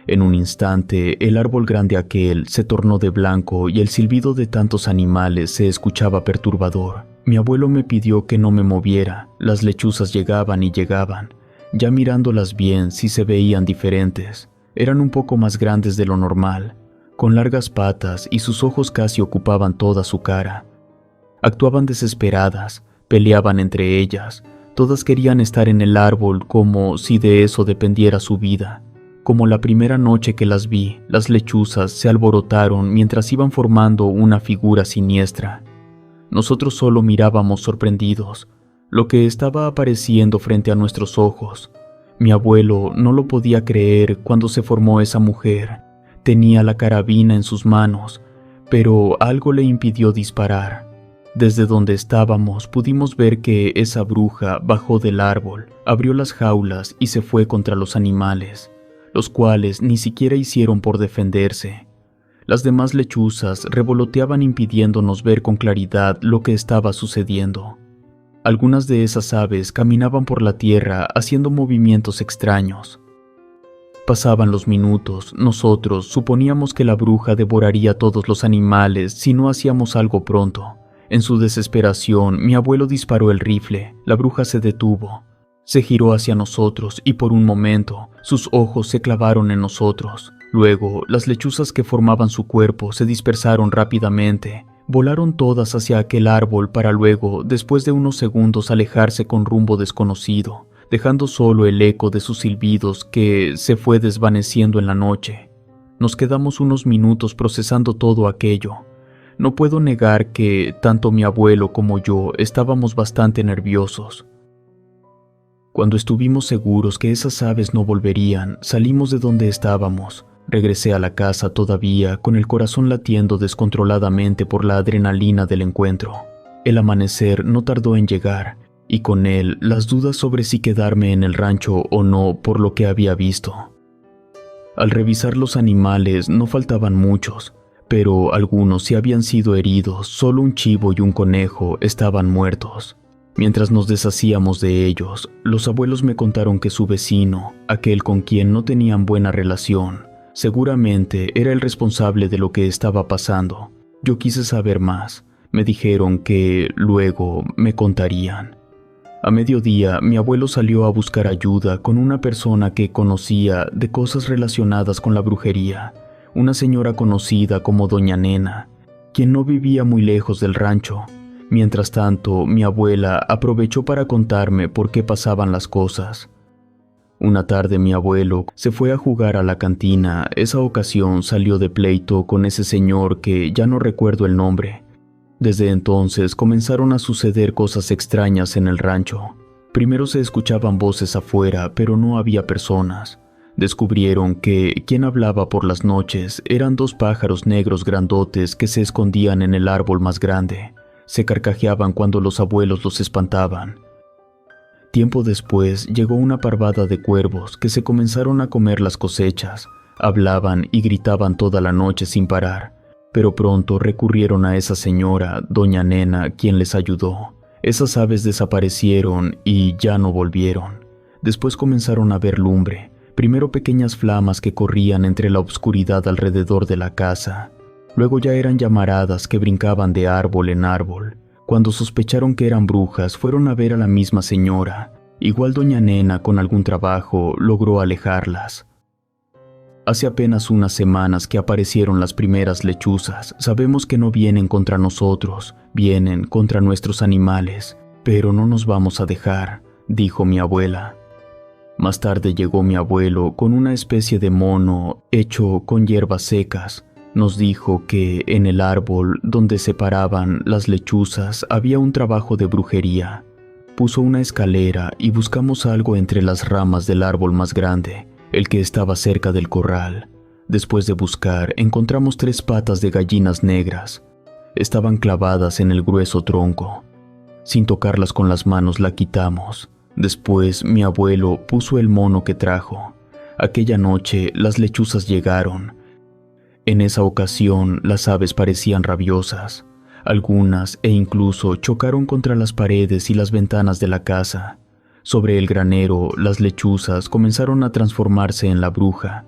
En un instante, el árbol grande aquel se tornó de blanco y el silbido de tantos animales se escuchaba perturbador. Mi abuelo me pidió que no me moviera. Las lechuzas llegaban y llegaban. Ya mirándolas bien, sí se veían diferentes. Eran un poco más grandes de lo normal, con largas patas y sus ojos casi ocupaban toda su cara. Actuaban desesperadas, peleaban entre ellas. Todas querían estar en el árbol como si de eso dependiera su vida. Como la primera noche que las vi, las lechuzas se alborotaron mientras iban formando una figura siniestra. Nosotros solo mirábamos sorprendidos lo que estaba apareciendo frente a nuestros ojos. Mi abuelo no lo podía creer cuando se formó esa mujer. Tenía la carabina en sus manos, pero algo le impidió disparar. Desde donde estábamos pudimos ver que esa bruja bajó del árbol, abrió las jaulas y se fue contra los animales, los cuales ni siquiera hicieron por defenderse. Las demás lechuzas revoloteaban impidiéndonos ver con claridad lo que estaba sucediendo. Algunas de esas aves caminaban por la tierra haciendo movimientos extraños. Pasaban los minutos, nosotros suponíamos que la bruja devoraría todos los animales si no hacíamos algo pronto. En su desesperación, mi abuelo disparó el rifle, la bruja se detuvo. Se giró hacia nosotros y por un momento sus ojos se clavaron en nosotros. Luego, las lechuzas que formaban su cuerpo se dispersaron rápidamente. Volaron todas hacia aquel árbol para luego, después de unos segundos, alejarse con rumbo desconocido, dejando solo el eco de sus silbidos que se fue desvaneciendo en la noche. Nos quedamos unos minutos procesando todo aquello. No puedo negar que tanto mi abuelo como yo estábamos bastante nerviosos. Cuando estuvimos seguros que esas aves no volverían, salimos de donde estábamos. Regresé a la casa todavía con el corazón latiendo descontroladamente por la adrenalina del encuentro. El amanecer no tardó en llegar, y con él las dudas sobre si quedarme en el rancho o no por lo que había visto. Al revisar los animales no faltaban muchos, pero algunos sí habían sido heridos, solo un chivo y un conejo estaban muertos. Mientras nos deshacíamos de ellos, los abuelos me contaron que su vecino, aquel con quien no tenían buena relación, seguramente era el responsable de lo que estaba pasando. Yo quise saber más. Me dijeron que luego me contarían. A mediodía, mi abuelo salió a buscar ayuda con una persona que conocía de cosas relacionadas con la brujería, una señora conocida como Doña Nena, quien no vivía muy lejos del rancho. Mientras tanto, mi abuela aprovechó para contarme por qué pasaban las cosas. Una tarde mi abuelo se fue a jugar a la cantina. Esa ocasión salió de pleito con ese señor que ya no recuerdo el nombre. Desde entonces comenzaron a suceder cosas extrañas en el rancho. Primero se escuchaban voces afuera, pero no había personas. Descubrieron que quien hablaba por las noches eran dos pájaros negros grandotes que se escondían en el árbol más grande. Se carcajeaban cuando los abuelos los espantaban. Tiempo después llegó una parvada de cuervos que se comenzaron a comer las cosechas. Hablaban y gritaban toda la noche sin parar, pero pronto recurrieron a esa señora, Doña Nena, quien les ayudó. Esas aves desaparecieron y ya no volvieron. Después comenzaron a ver lumbre, primero pequeñas flamas que corrían entre la oscuridad alrededor de la casa. Luego ya eran llamaradas que brincaban de árbol en árbol. Cuando sospecharon que eran brujas, fueron a ver a la misma señora. Igual Doña Nena, con algún trabajo, logró alejarlas. Hace apenas unas semanas que aparecieron las primeras lechuzas. Sabemos que no vienen contra nosotros, Vienen contra nuestros animales, pero no nos vamos a dejar, dijo mi abuela. Más tarde llegó mi abuelo con una especie de mono hecho con hierbas secas. Nos dijo que en el árbol donde se paraban las lechuzas había un trabajo de brujería. Puso una escalera y buscamos algo entre las ramas del árbol más grande, el que estaba cerca del corral. Después de buscar, encontramos 3 patas de gallinas negras. Estaban clavadas en el grueso tronco. Sin tocarlas con las manos la quitamos. Después mi abuelo puso el mono que trajo. Aquella noche las lechuzas llegaron. En esa ocasión las aves parecían rabiosas. Algunas incluso chocaron contra las paredes y las ventanas de la casa. Sobre el granero, las lechuzas comenzaron a transformarse en la bruja.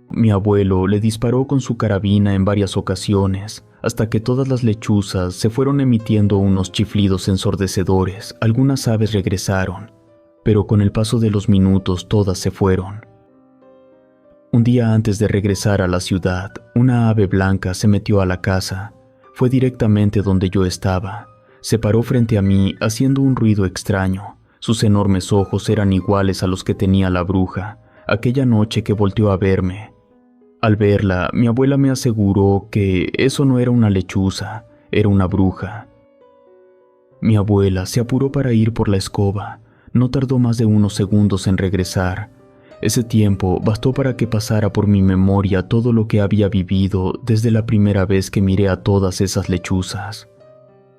Mi abuelo le disparó con su carabina en varias ocasiones, hasta que todas las lechuzas se fueron emitiendo unos chiflidos ensordecedores. Algunas aves regresaron, pero con el paso de los minutos todas se fueron. Un día antes de regresar a la ciudad, una ave blanca se metió a la casa. Fue directamente donde yo estaba. Se paró frente a mí haciendo un ruido extraño. Sus enormes ojos eran iguales a los que tenía la bruja, aquella noche que volteó a verme. Al verla, mi abuela me aseguró que eso no era una lechuza, era una bruja. Mi abuela se apuró para ir por la escoba. No tardó más de unos segundos en regresar. Ese tiempo bastó para que pasara por mi memoria todo lo que había vivido desde la primera vez que miré a todas esas lechuzas.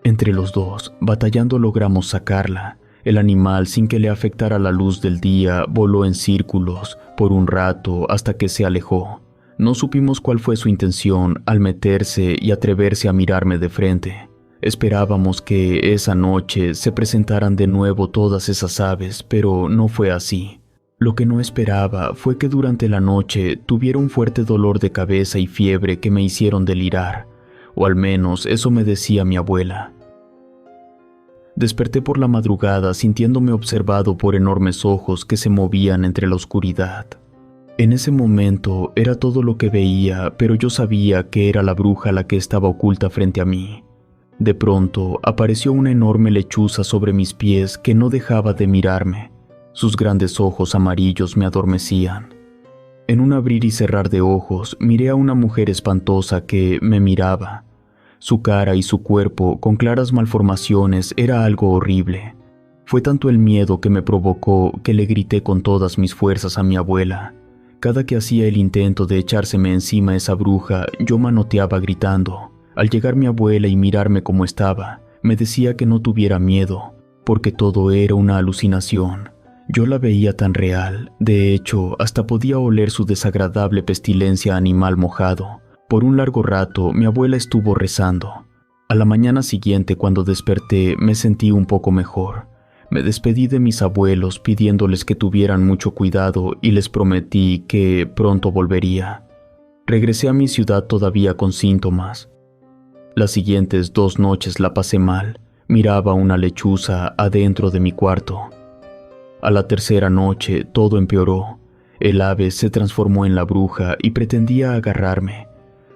Entre los dos, batallando, logramos sacarla. El animal, sin que le afectara la luz del día, voló en círculos por un rato hasta que se alejó. No supimos cuál fue su intención al meterse y atreverse a mirarme de frente. Esperábamos que esa noche se presentaran de nuevo todas esas aves, pero no fue así. Lo que no esperaba fue que durante la noche tuviera un fuerte dolor de cabeza y fiebre que me hicieron delirar, o al menos eso me decía mi abuela. Desperté por la madrugada sintiéndome observado por enormes ojos que se movían entre la oscuridad. En ese momento era todo lo que veía, pero yo sabía que era la bruja la que estaba oculta frente a mí. De pronto apareció una enorme lechuza sobre mis pies que no dejaba de mirarme. Sus grandes ojos amarillos me adormecían. En un abrir y cerrar de ojos miré a una mujer espantosa que me miraba. Su cara y su cuerpo, con claras malformaciones, era algo horrible. Fue tanto el miedo que me provocó que le grité con todas mis fuerzas a mi abuela. Cada que hacía el intento de echárseme encima esa bruja, yo manoteaba gritando. Al llegar mi abuela y mirarme como estaba, me decía que no tuviera miedo, porque todo era una alucinación. Yo la veía tan real, de hecho, hasta podía oler su desagradable pestilencia animal mojado. Por un largo rato, mi abuela estuvo rezando. A la mañana siguiente, cuando desperté, me sentí un poco mejor. Me despedí de mis abuelos pidiéndoles que tuvieran mucho cuidado y les prometí que pronto volvería. Regresé a mi ciudad todavía con síntomas. Las siguientes 2 noches la pasé mal. Miraba una lechuza adentro de mi cuarto. A la tercera noche todo empeoró. El ave se transformó en la bruja y pretendía agarrarme.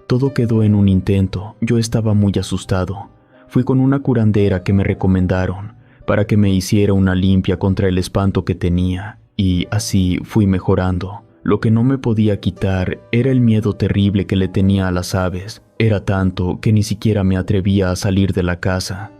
Todo quedó en un intento. Yo estaba muy asustado. Fui con una curandera que me recomendaron para que me hiciera una limpia contra el espanto que tenía, y así fui mejorando. Lo que no me podía quitar era el miedo terrible que le tenía a las aves. Era tanto que ni siquiera me atrevía a salir de la casa.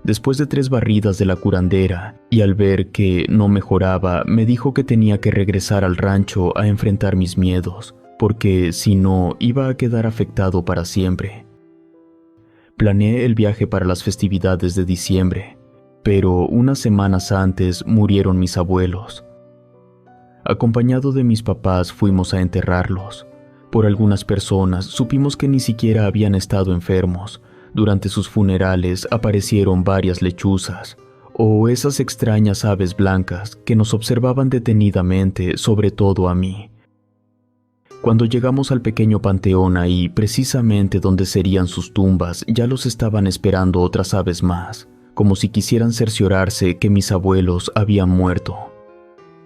Después de 3 barridas de la curandera, y al ver que no mejoraba, me dijo que tenía que regresar al rancho a enfrentar mis miedos, porque si no, iba a quedar afectado para siempre. Planeé el viaje para las festividades de diciembre, pero unas semanas antes murieron mis abuelos. Acompañado de mis papás fuimos a enterrarlos. Por algunas personas supimos que ni siquiera habían estado enfermos. Durante sus funerales aparecieron varias lechuzas, o esas extrañas aves blancas que nos observaban detenidamente, sobre todo a mí. Cuando llegamos al pequeño panteón ahí, precisamente donde serían sus tumbas, ya los estaban esperando otras aves más, como si quisieran cerciorarse que mis abuelos habían muerto.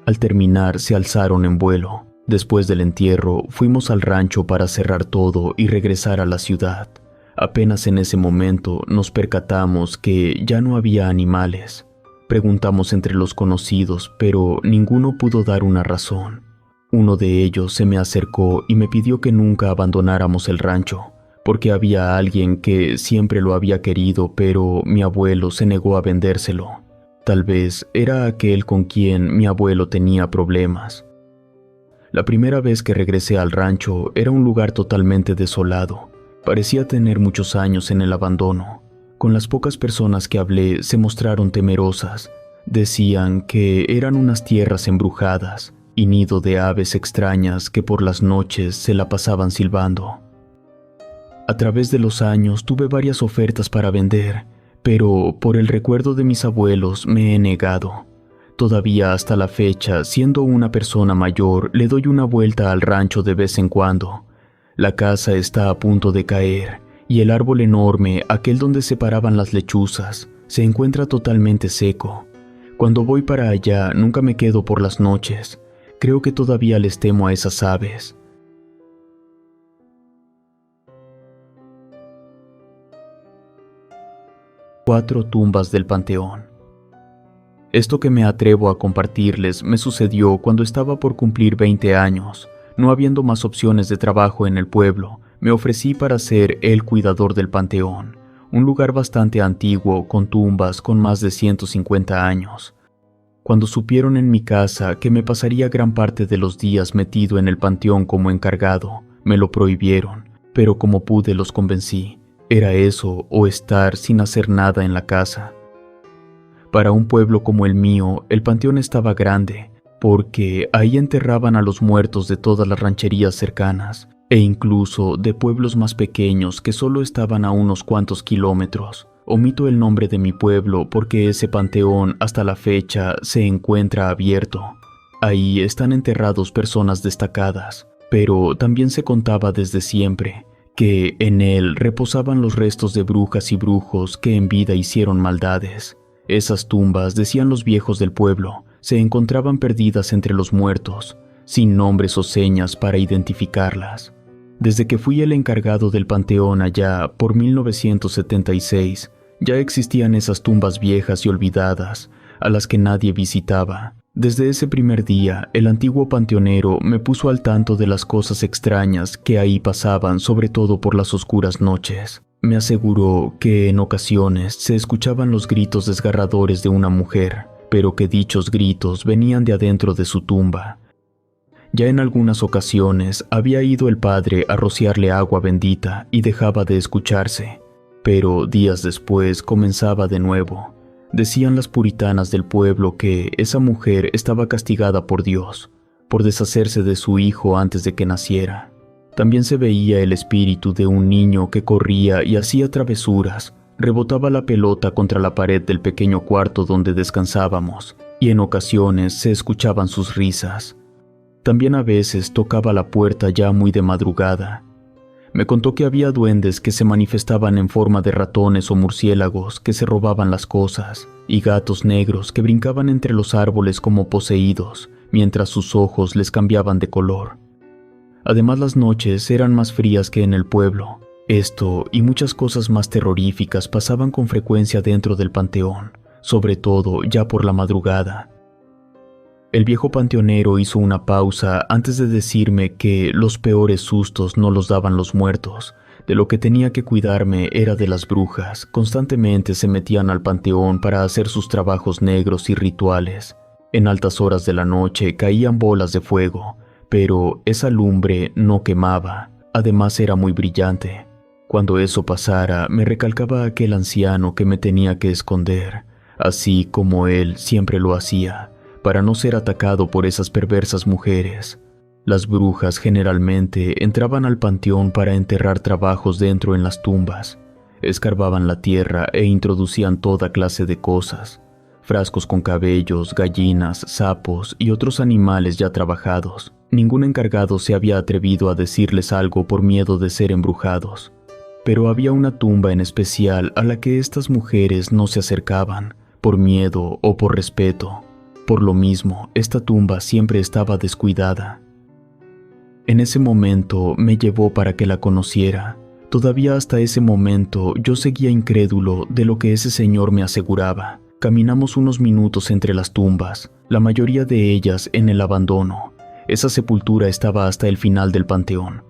Al terminar, se alzaron en vuelo. Después del entierro, fuimos al rancho para cerrar todo y regresar a la ciudad. Apenas en ese momento nos percatamos que ya no había animales. Preguntamos entre los conocidos, pero ninguno pudo dar una razón. Uno de ellos se me acercó y me pidió que nunca abandonáramos el rancho, porque había alguien que siempre lo había querido, pero mi abuelo se negó a vendérselo. Tal vez era aquel con quien mi abuelo tenía problemas. La primera vez que regresé al rancho era un lugar totalmente desolado. Parecía tener muchos años en el abandono. Con las pocas personas que hablé se mostraron temerosas. Decían que eran unas tierras embrujadas y nido de aves extrañas que por las noches se la pasaban silbando. A través de los años tuve varias ofertas para vender, pero por el recuerdo de mis abuelos me he negado. Todavía hasta la fecha, siendo una persona mayor, le doy una vuelta al rancho de vez en cuando. La casa está a punto de caer y el árbol enorme, aquel donde se paraban las lechuzas, se encuentra totalmente seco. Cuando voy para allá nunca me quedo por las noches. Creo que todavía les temo a esas aves. Cuatro tumbas del panteón. Esto que me atrevo a compartirles me sucedió cuando estaba por cumplir 20 años. No habiendo más opciones de trabajo en el pueblo, me ofrecí para ser el cuidador del panteón, un lugar bastante antiguo con tumbas con más de 150 años. Cuando supieron en mi casa que me pasaría gran parte de los días metido en el panteón como encargado, me lo prohibieron, pero como pude los convencí. Era eso o estar sin hacer nada en la casa. Para un pueblo como el mío, el panteón estaba grande, porque ahí enterraban a los muertos de todas las rancherías cercanas, e incluso de pueblos más pequeños que solo estaban a unos cuantos kilómetros. Omito el nombre de mi pueblo porque ese panteón hasta la fecha se encuentra abierto. Ahí están enterrados personas destacadas, pero también se contaba desde siempre que en él reposaban los restos de brujas y brujos que en vida hicieron maldades. Esas tumbas, decían los viejos del pueblo, se encontraban perdidas entre los muertos, sin nombres o señas para identificarlas. Desde que fui el encargado del panteón allá por 1976, ya existían esas tumbas viejas y olvidadas, a las que nadie visitaba. Desde ese primer día, el antiguo panteonero me puso al tanto de las cosas extrañas que ahí pasaban, sobre todo por las oscuras noches. Me aseguró que en ocasiones se escuchaban los gritos desgarradores de una mujer, pero que dichos gritos venían de adentro de su tumba. Ya en algunas ocasiones había ido el padre a rociarle agua bendita y dejaba de escucharse, pero días después comenzaba de nuevo. Decían las puritanas del pueblo que esa mujer estaba castigada por Dios, por deshacerse de su hijo antes de que naciera. También se veía el espíritu de un niño que corría y hacía travesuras, rebotaba la pelota contra la pared del pequeño cuarto donde descansábamos, y en ocasiones se escuchaban sus risas. También a veces tocaba la puerta ya muy de madrugada. Me contó que había duendes que se manifestaban en forma de ratones o murciélagos que se robaban las cosas, y gatos negros que brincaban entre los árboles como poseídos, mientras sus ojos les cambiaban de color. Además, las noches eran más frías que en el pueblo. Esto y muchas cosas más terroríficas pasaban con frecuencia dentro del panteón, sobre todo ya por la madrugada. El viejo panteonero hizo una pausa antes de decirme que los peores sustos no los daban los muertos. De lo que tenía que cuidarme era de las brujas. Constantemente se metían al panteón para hacer sus trabajos negros y rituales. En altas horas de la noche caían bolas de fuego, pero esa lumbre no quemaba. Además era muy brillante. Cuando eso pasara, me recalcaba aquel anciano que me tenía que esconder, así como él siempre lo hacía, para no ser atacado por esas perversas mujeres. Las brujas generalmente entraban al panteón para enterrar trabajos dentro en las tumbas. Escarbaban la tierra e introducían toda clase de cosas, frascos con cabellos, gallinas, sapos y otros animales ya trabajados. Ningún encargado se había atrevido a decirles algo por miedo de ser embrujados. Pero había una tumba en especial a la que estas mujeres no se acercaban, por miedo o por respeto. Por lo mismo, esta tumba siempre estaba descuidada. En ese momento me llevó para que la conociera, Todavía hasta ese momento yo seguía incrédulo de lo que ese señor me aseguraba. Caminamos unos minutos entre las tumbas, la mayoría de ellas en el abandono. Esa sepultura estaba hasta el final del panteón.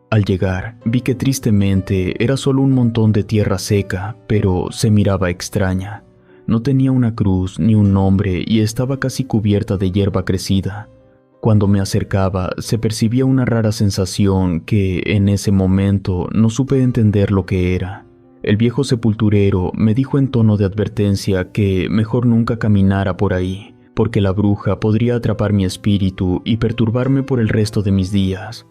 Al llegar, vi que tristemente era solo un montón de tierra seca, pero se miraba extraña. No tenía una cruz ni un nombre y estaba casi cubierta de hierba crecida. Cuando me acercaba, se percibía una rara sensación que, en ese momento, no supe entender lo que era. El viejo sepulturero me dijo en tono de advertencia que mejor nunca caminara por ahí, porque la bruja podría atrapar mi espíritu y perturbarme por el resto de mis días.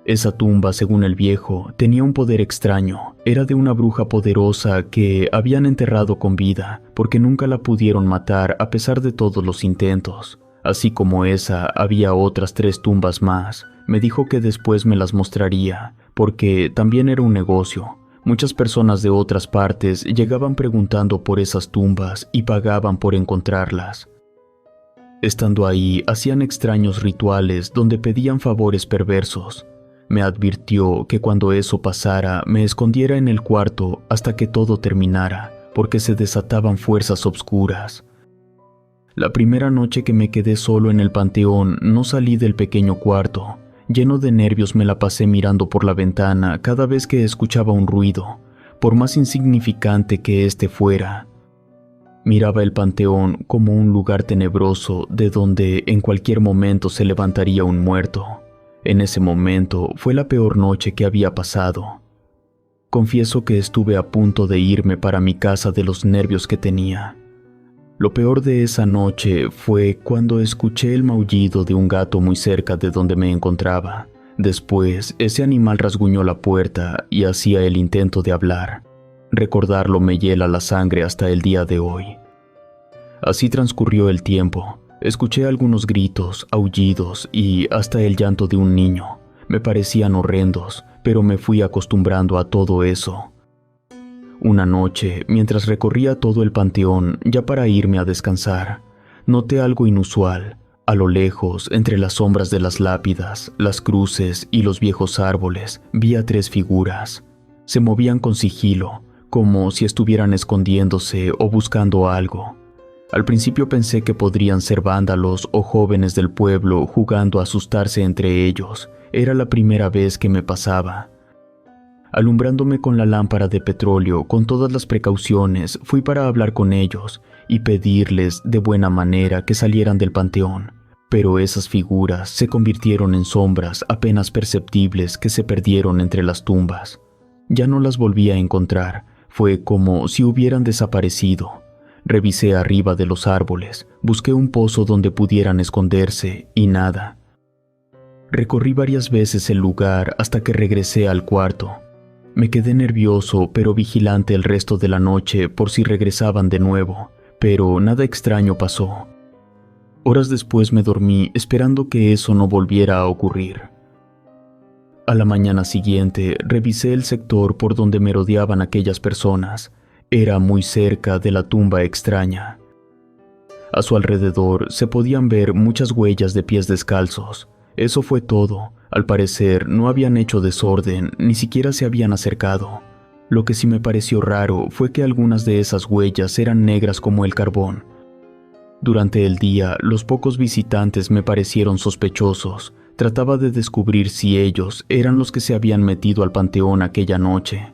Esa tumba, según el viejo, tenía un poder extraño. Era de una bruja poderosa que habían enterrado con vida, porque nunca la pudieron matar a pesar de todos los intentos. Así como esa, había otras 3 tumbas más. Me dijo que después me las mostraría, porque también era un negocio. Muchas personas de otras partes llegaban preguntando por esas tumbas y pagaban por encontrarlas. Estando ahí, hacían extraños rituales donde pedían favores perversos. Me advirtió que cuando eso pasara me escondiera en el cuarto hasta que todo terminara, porque se desataban fuerzas obscuras. La primera noche que me quedé solo en el panteón no salí del pequeño cuarto. Lleno de nervios me la pasé mirando por la ventana cada vez que escuchaba un ruido, por más insignificante que éste fuera. Miraba el panteón como un lugar tenebroso de donde en cualquier momento se levantaría un muerto. En ese momento fue la peor noche que había pasado. Confieso que estuve a punto de irme para mi casa de los nervios que tenía. Lo peor de esa noche fue cuando escuché el maullido de un gato muy cerca de donde me encontraba. Después, ese animal rasguñó la puerta y hacía el intento de hablar. Recordarlo me hiela la sangre hasta el día de hoy. Así transcurrió el tiempo. Escuché algunos gritos, aullidos y hasta el llanto de un niño. Me parecían horrendos, pero me fui acostumbrando a todo eso. Una noche, mientras recorría todo el panteón, ya para irme a descansar, noté algo inusual. A lo lejos, entre las sombras de las lápidas, las cruces y los viejos árboles, vi a 3 figuras. Se movían con sigilo, como si estuvieran escondiéndose o buscando algo. Al principio pensé que podrían ser vándalos o jóvenes del pueblo jugando a asustarse entre ellos. Era la primera vez que me pasaba. Alumbrándome con la lámpara de petróleo con todas las precauciones, fui para hablar con ellos y pedirles de buena manera que salieran del panteón. Pero esas figuras se convirtieron en sombras apenas perceptibles que se perdieron entre las tumbas. Ya no las volví a encontrar, fue como si hubieran desaparecido. Revisé arriba de los árboles, busqué un pozo donde pudieran esconderse y nada. Recorrí varias veces el lugar hasta que regresé al cuarto. Me quedé nervioso pero vigilante el resto de la noche por si regresaban de nuevo, pero nada extraño pasó. Horas después me dormí esperando que eso no volviera a ocurrir. A la mañana siguiente revisé el sector por donde merodeaban aquellas personas. Era muy cerca de la tumba extraña. A su alrededor se podían ver muchas huellas de pies descalzos. Eso fue todo. Al parecer no habían hecho desorden, ni siquiera se habían acercado. Lo que sí me pareció raro fue que algunas de esas huellas eran negras como el carbón. Durante el día, los pocos visitantes me parecieron sospechosos. Trataba de descubrir si ellos eran los que se habían metido al panteón aquella noche.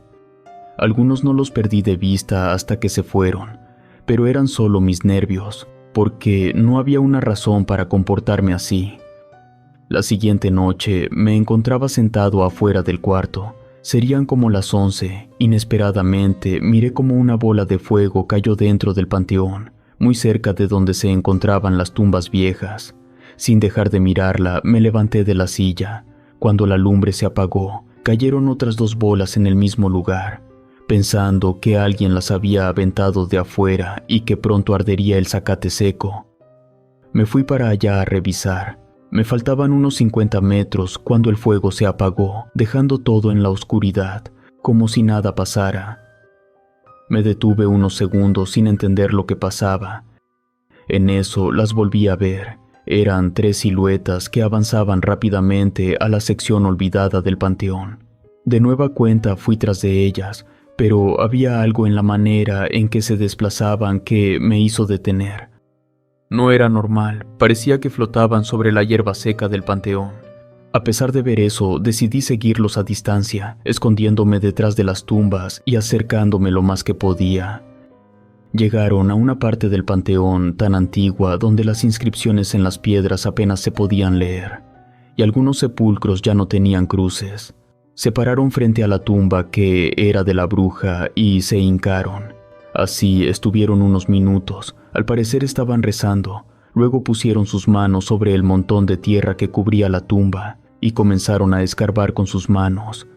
Algunos no los perdí de vista hasta que se fueron, pero eran solo mis nervios, porque no había una razón para comportarme así. La siguiente noche me encontraba sentado afuera del cuarto. Serían como las 11. Inesperadamente miré como una bola de fuego cayó dentro del panteón, muy cerca de donde se encontraban las tumbas viejas. Sin dejar de mirarla, me levanté de la silla. Cuando la lumbre se apagó, cayeron otras 2 bolas en el mismo lugar. Pensando que alguien las había aventado de afuera y que pronto ardería el zacate seco. Me fui para allá a revisar. Me faltaban unos 50 metros cuando el fuego se apagó, dejando todo en la oscuridad, como si nada pasara. Me detuve unos segundos sin entender lo que pasaba. En eso las volví a ver. Eran 3 siluetas que avanzaban rápidamente a la sección olvidada del panteón. De nueva cuenta fui tras de ellas, pero había algo en la manera en que se desplazaban que me hizo detener. No era normal, parecía que flotaban sobre la hierba seca del panteón. A pesar de ver eso, decidí seguirlos a distancia, escondiéndome detrás de las tumbas y acercándome lo más que podía. Llegaron a una parte del panteón tan antigua donde las inscripciones en las piedras apenas se podían leer, y algunos sepulcros ya no tenían cruces. Se pararon frente a la tumba que era de la bruja y se hincaron. Así estuvieron unos minutos, al parecer estaban rezando, luego pusieron sus manos sobre el montón de tierra que cubría la tumba y comenzaron a escarbar con sus manos.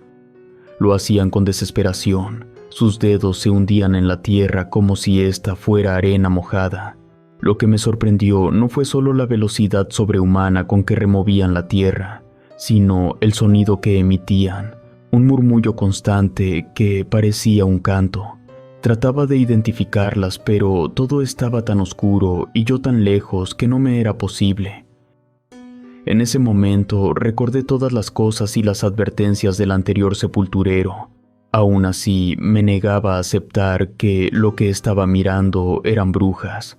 Lo hacían con desesperación, sus dedos se hundían en la tierra como si ésta fuera arena mojada. Lo que me sorprendió no fue solo la velocidad sobrehumana con que removían la tierra, sino el sonido que emitían, un murmullo constante que parecía un canto. Trataba de identificarlas, pero todo estaba tan oscuro y yo tan lejos que no me era posible. En ese momento recordé todas las cosas y las advertencias del anterior sepulturero. Aún así, me negaba a aceptar que lo que estaba mirando eran brujas.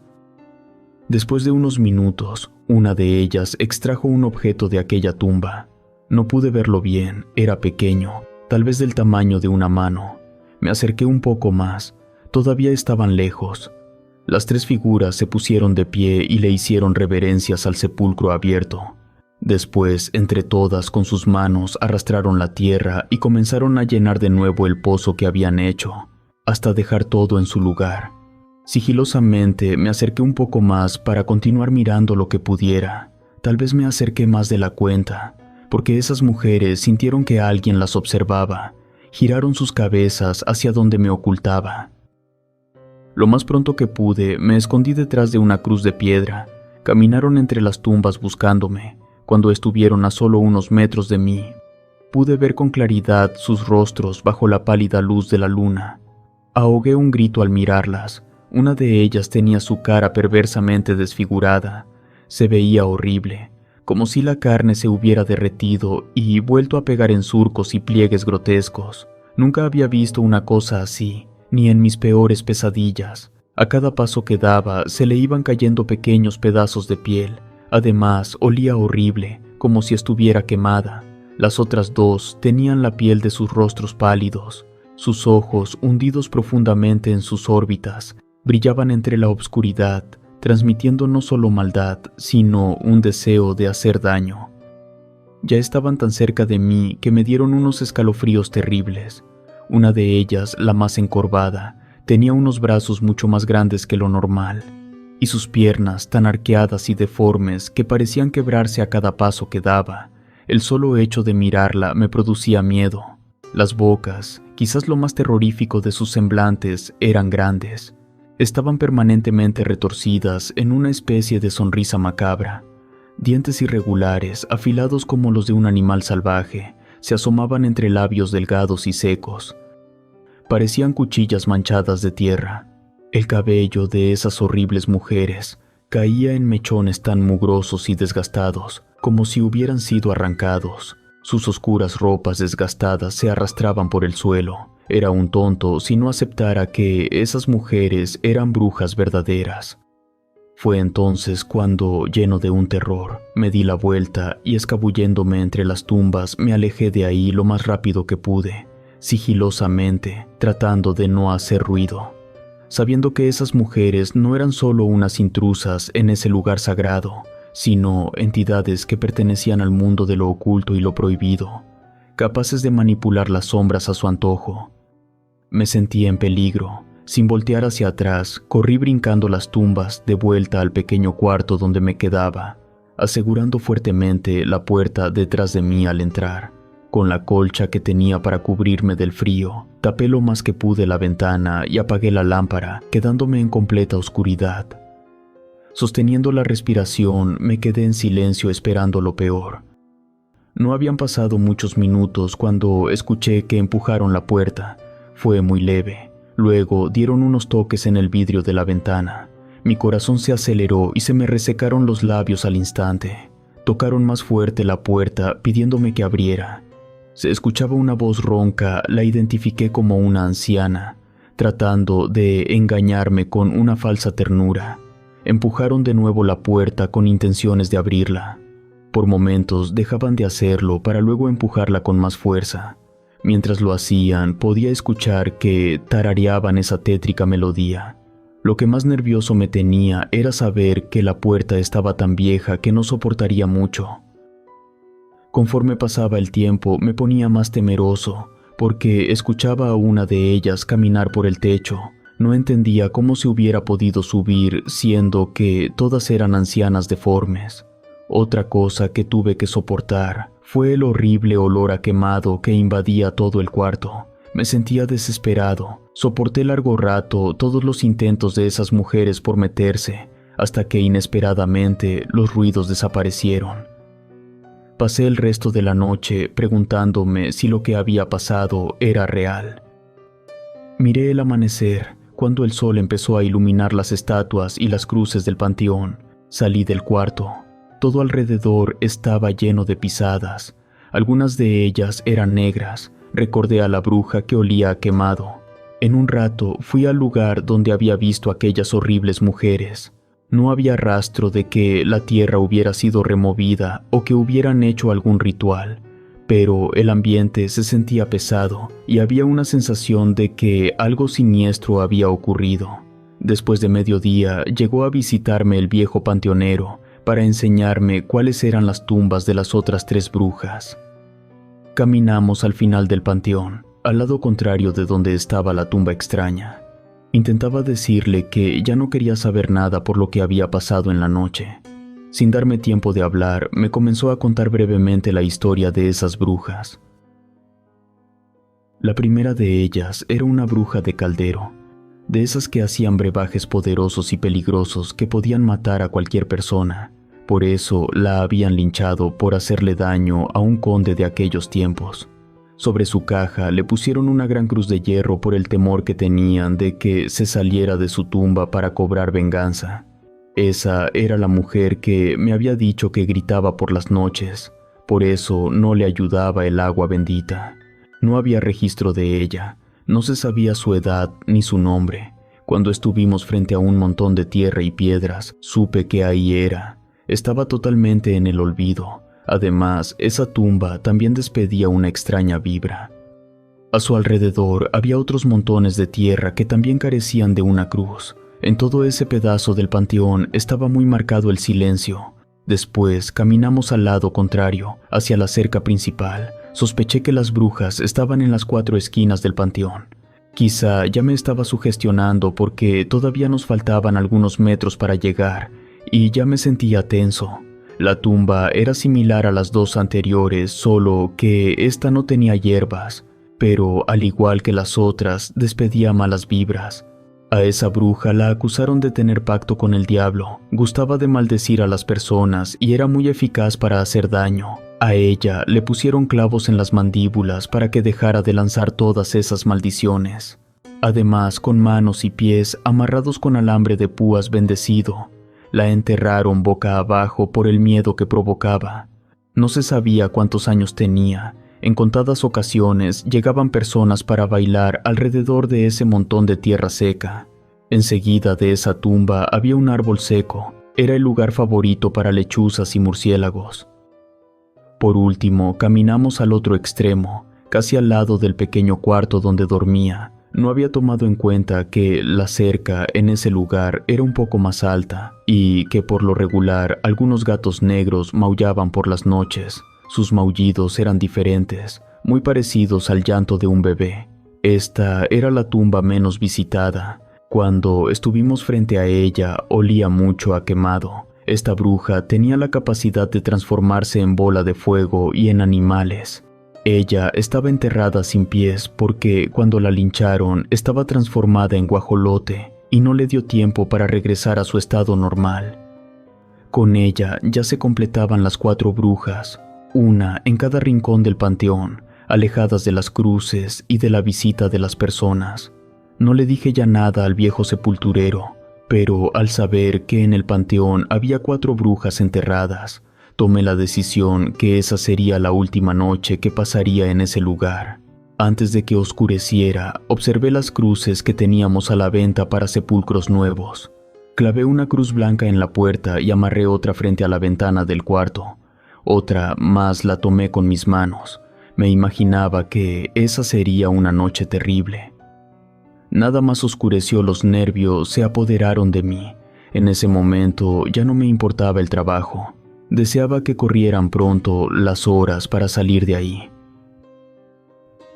Después de unos minutos, una de ellas extrajo un objeto de aquella tumba. No pude verlo bien, era pequeño, tal vez del tamaño de una mano. Me acerqué un poco más, todavía estaban lejos. Las tres figuras se pusieron de pie y le hicieron reverencias al sepulcro abierto. Después, entre todas, con sus manos arrastraron la tierra y comenzaron a llenar de nuevo el pozo que habían hecho, hasta dejar todo en su lugar. Sigilosamente me acerqué un poco más para continuar mirando lo que pudiera. Tal vez me acerqué más de la cuenta, porque esas mujeres sintieron que alguien las observaba. Giraron sus cabezas hacia donde me ocultaba. Lo más pronto que pude, me escondí detrás de una cruz de piedra. Caminaron entre las tumbas buscándome. Cuando estuvieron a solo unos metros de mí, pude ver con claridad sus rostros bajo la pálida luz de la luna. Ahogué un grito al mirarlas. Una de ellas tenía su cara perversamente desfigurada. Se veía horrible, como si la carne se hubiera derretido y vuelto a pegar en surcos y pliegues grotescos. Nunca había visto una cosa así, ni en mis peores pesadillas. A cada paso que daba se le iban cayendo pequeños pedazos de piel. Además, olía horrible, como si estuviera quemada. Las otras dos tenían la piel de sus rostros pálidos. Sus ojos, hundidos profundamente en sus órbitas, brillaban entre la obscuridad, transmitiendo no solo maldad, sino un deseo de hacer daño. Ya estaban tan cerca de mí que me dieron unos escalofríos terribles. Una de ellas, la más encorvada, tenía unos brazos mucho más grandes que lo normal, y sus piernas tan arqueadas y deformes que parecían quebrarse a cada paso que daba. El solo hecho de mirarla me producía miedo. Las bocas, quizás lo más terrorífico de sus semblantes, eran grandes. Estaban permanentemente retorcidas en una especie de sonrisa macabra. Dientes irregulares, afilados como los de un animal salvaje, se asomaban entre labios delgados y secos. Parecían cuchillas manchadas de tierra. El cabello de esas horribles mujeres caía en mechones tan mugrosos y desgastados como si hubieran sido arrancados. Sus oscuras ropas desgastadas se arrastraban por el suelo. Era un tonto si no aceptara que esas mujeres eran brujas verdaderas. Fue entonces cuando, lleno de un terror, me di la vuelta y escabulléndome entre las tumbas me alejé de ahí lo más rápido que pude, sigilosamente, tratando de no hacer ruido, sabiendo que esas mujeres no eran solo unas intrusas en ese lugar sagrado, sino entidades que pertenecían al mundo de lo oculto y lo prohibido, capaces de manipular las sombras a su antojo. Me sentí en peligro. Sin voltear hacia atrás, corrí brincando las tumbas de vuelta al pequeño cuarto donde me quedaba, asegurando fuertemente la puerta detrás de mí al entrar. Con la colcha que tenía para cubrirme del frío, tapé lo más que pude la ventana y apagué la lámpara, quedándome en completa oscuridad. Sosteniendo la respiración, me quedé en silencio esperando lo peor. No habían pasado muchos minutos cuando escuché que empujaron la puerta. Fue muy leve. Luego dieron unos toques en el vidrio de la ventana. Mi corazón se aceleró y se me resecaron los labios al instante. Tocaron más fuerte la puerta pidiéndome que abriera. Se escuchaba una voz ronca, la identifiqué como una anciana, tratando de engañarme con una falsa ternura. Empujaron de nuevo la puerta con intenciones de abrirla. Por momentos dejaban de hacerlo para luego empujarla con más fuerza. Mientras lo hacían, podía escuchar que tarareaban esa tétrica melodía. Lo que más nervioso me tenía era saber que la puerta estaba tan vieja que no soportaría mucho. Conforme pasaba el tiempo, me ponía más temeroso, porque escuchaba a una de ellas caminar por el techo. No entendía cómo se hubiera podido subir, siendo que todas eran ancianas deformes. Otra cosa que tuve que soportar fue el horrible olor a quemado que invadía todo el cuarto. Me sentía desesperado. Soporté largo rato todos los intentos de esas mujeres por meterse, hasta que inesperadamente los ruidos desaparecieron. Pasé el resto de la noche preguntándome si lo que había pasado era real. Miré el amanecer cuando el sol empezó a iluminar las estatuas y las cruces del panteón. Salí del cuarto. Todo alrededor estaba lleno de pisadas. Algunas de ellas eran negras. Recordé a la bruja que olía a quemado. En un rato fui al lugar donde había visto aquellas horribles mujeres. No había rastro de que la tierra hubiera sido removida o que hubieran hecho algún ritual, pero el ambiente se sentía pesado y había una sensación de que algo siniestro había ocurrido. Después de mediodía llegó a visitarme el viejo panteonero para enseñarme cuáles eran las tumbas de las otras 3 brujas. Caminamos al final del panteón, al lado contrario de donde estaba la tumba extraña. Intentaba decirle que ya no quería saber nada por lo que había pasado en la noche. Sin darme tiempo de hablar, me comenzó a contar brevemente la historia de esas brujas. La primera de ellas era una bruja de caldero, de esas que hacían brebajes poderosos y peligrosos que podían matar a cualquier persona. Por eso la habían linchado por hacerle daño a un conde de aquellos tiempos. Sobre su caja le pusieron una gran cruz de hierro por el temor que tenían de que se saliera de su tumba para cobrar venganza. Esa era la mujer que me había dicho que gritaba por las noches, por eso no le ayudaba el agua bendita. No había registro de ella, no se sabía su edad ni su nombre. Cuando estuvimos frente a un montón de tierra y piedras, supe que ahí era. Estaba totalmente en el olvido. Además, esa tumba también despedía una extraña vibra. A su alrededor había otros montones de tierra que también carecían de una cruz. En todo ese pedazo del panteón estaba muy marcado el silencio. Después caminamos al lado contrario, hacia la cerca principal. Sospeché que las brujas estaban en las 4 esquinas del panteón. Quizá ya me estaba sugestionando porque todavía nos faltaban algunos metros para llegar y ya me sentía tenso. La tumba era similar a las 2 anteriores, solo que esta no tenía hierbas, pero al igual que las otras, despedía malas vibras. A esa bruja la acusaron de tener pacto con el diablo, gustaba de maldecir a las personas y era muy eficaz para hacer daño. A ella le pusieron clavos en las mandíbulas para que dejara de lanzar todas esas maldiciones. Además, con manos y pies amarrados con alambre de púas bendecido, la enterraron boca abajo por el miedo que provocaba. No se sabía cuántos años tenía. En contadas ocasiones llegaban personas para bailar alrededor de ese montón de tierra seca. Enseguida de esa tumba había un árbol seco. Era el lugar favorito para lechuzas y murciélagos. Por último, caminamos al otro extremo, casi al lado del pequeño cuarto donde dormía. No había tomado en cuenta que la cerca en ese lugar era un poco más alta y que por lo regular algunos gatos negros maullaban por las noches. Sus maullidos eran diferentes, muy parecidos al llanto de un bebé. Esta era la tumba menos visitada. Cuando estuvimos frente a ella, olía mucho a quemado. Esta bruja tenía la capacidad de transformarse en bola de fuego y en animales. Ella estaba enterrada sin pies porque cuando la lincharon estaba transformada en guajolote y no le dio tiempo para regresar a su estado normal. Con ella ya se completaban las 4 brujas, una en cada rincón del panteón, alejadas de las cruces y de la visita de las personas. No le dije ya nada al viejo sepulturero, pero al saber que en el panteón había 4 brujas enterradas, Tomé la decisión que esa sería la última noche que pasaría en ese lugar. Antes de que oscureciera, observé las cruces que teníamos a la venta para sepulcros nuevos. Clavé una cruz blanca en la puerta y amarré otra frente a la ventana del cuarto. Otra más la tomé con mis manos. Me imaginaba que esa sería una noche terrible. Nada más oscureció, los nervios se apoderaron de mí. En ese momento ya no me importaba el trabajo. Deseaba que corrieran pronto las horas para salir de ahí.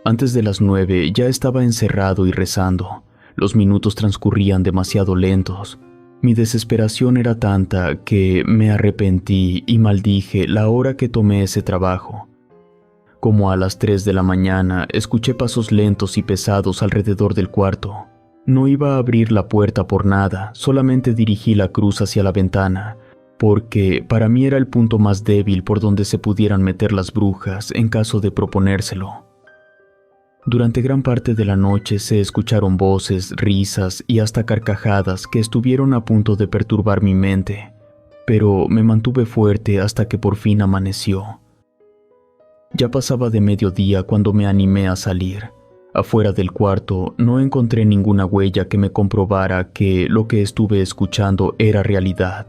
Antes de las 9 ya estaba encerrado y rezando. Los minutos transcurrían demasiado lentos. Mi desesperación era tanta que me arrepentí y maldije la hora que tomé ese trabajo. Como a las 3 de la mañana, escuché pasos lentos y pesados alrededor del cuarto. No iba a abrir la puerta por nada, solamente dirigí la cruz hacia la ventana, porque para mí era el punto más débil por donde se pudieran meter las brujas en caso de proponérselo. Durante gran parte de la noche se escucharon voces, risas y hasta carcajadas que estuvieron a punto de perturbar mi mente, pero me mantuve fuerte hasta que por fin amaneció. Ya pasaba de mediodía cuando me animé a salir. Afuera del cuarto no encontré ninguna huella que me comprobara que lo que estuve escuchando era realidad.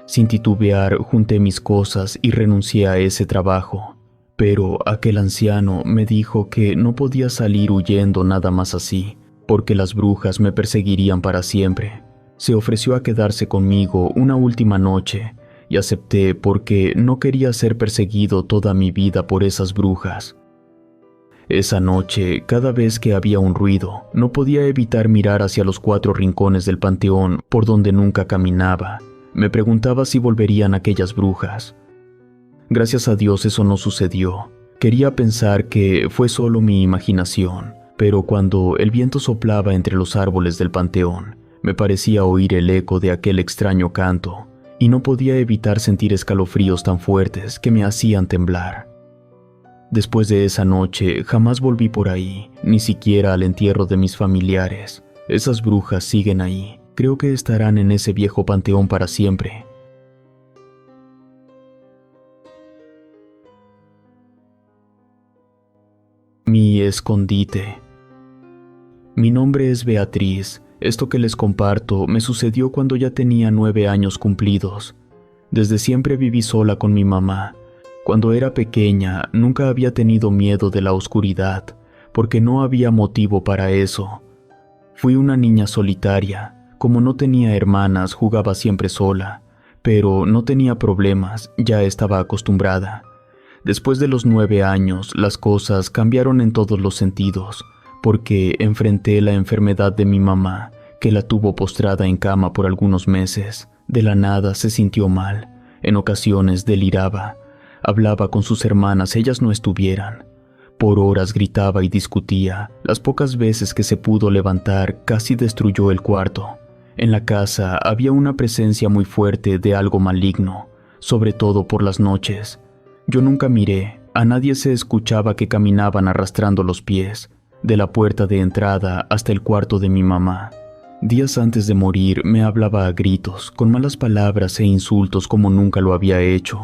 Sin titubear, junté mis cosas y renuncié a ese trabajo. Pero aquel anciano me dijo que no podía salir huyendo nada más así, porque las brujas me perseguirían para siempre. Se ofreció a quedarse conmigo una última noche y acepté porque no quería ser perseguido toda mi vida por esas brujas. Esa noche, cada vez que había un ruido, no podía evitar mirar hacia los 4 rincones del panteón por donde nunca caminaba. Me preguntaba si volverían aquellas brujas. Gracias a Dios eso no sucedió. Quería pensar que fue solo mi imaginación, pero cuando el viento soplaba entre los árboles del panteón, me parecía oír el eco de aquel extraño canto, y no podía evitar sentir escalofríos tan fuertes que me hacían temblar. Después de esa noche jamás volví por ahí, ni siquiera al entierro de mis familiares. Esas brujas siguen ahí. Creo que estarán en ese viejo panteón para siempre. Mi escondite. Mi nombre es Beatriz. Esto que les comparto me sucedió cuando ya tenía 9 años cumplidos. Desde siempre viví sola con mi mamá. Cuando era pequeña nunca había tenido miedo de la oscuridad, porque no había motivo para eso. Fui una niña solitaria. Como no tenía hermanas, jugaba siempre sola, pero no tenía problemas, ya estaba acostumbrada. Después de los 9 años, las cosas cambiaron en todos los sentidos, porque enfrenté la enfermedad de mi mamá, que la tuvo postrada en cama por algunos meses. De la nada se sintió mal, en ocasiones deliraba, hablaba con sus hermanas, ellas no estuvieran. Por horas gritaba y discutía, las pocas veces que se pudo levantar casi destruyó el cuarto. En la casa había una presencia muy fuerte de algo maligno, sobre todo por las noches. Yo nunca miré, a nadie se escuchaba que caminaban arrastrando los pies, de la puerta de entrada hasta el cuarto de mi mamá. Días antes de morir me hablaba a gritos, con malas palabras e insultos como nunca lo había hecho.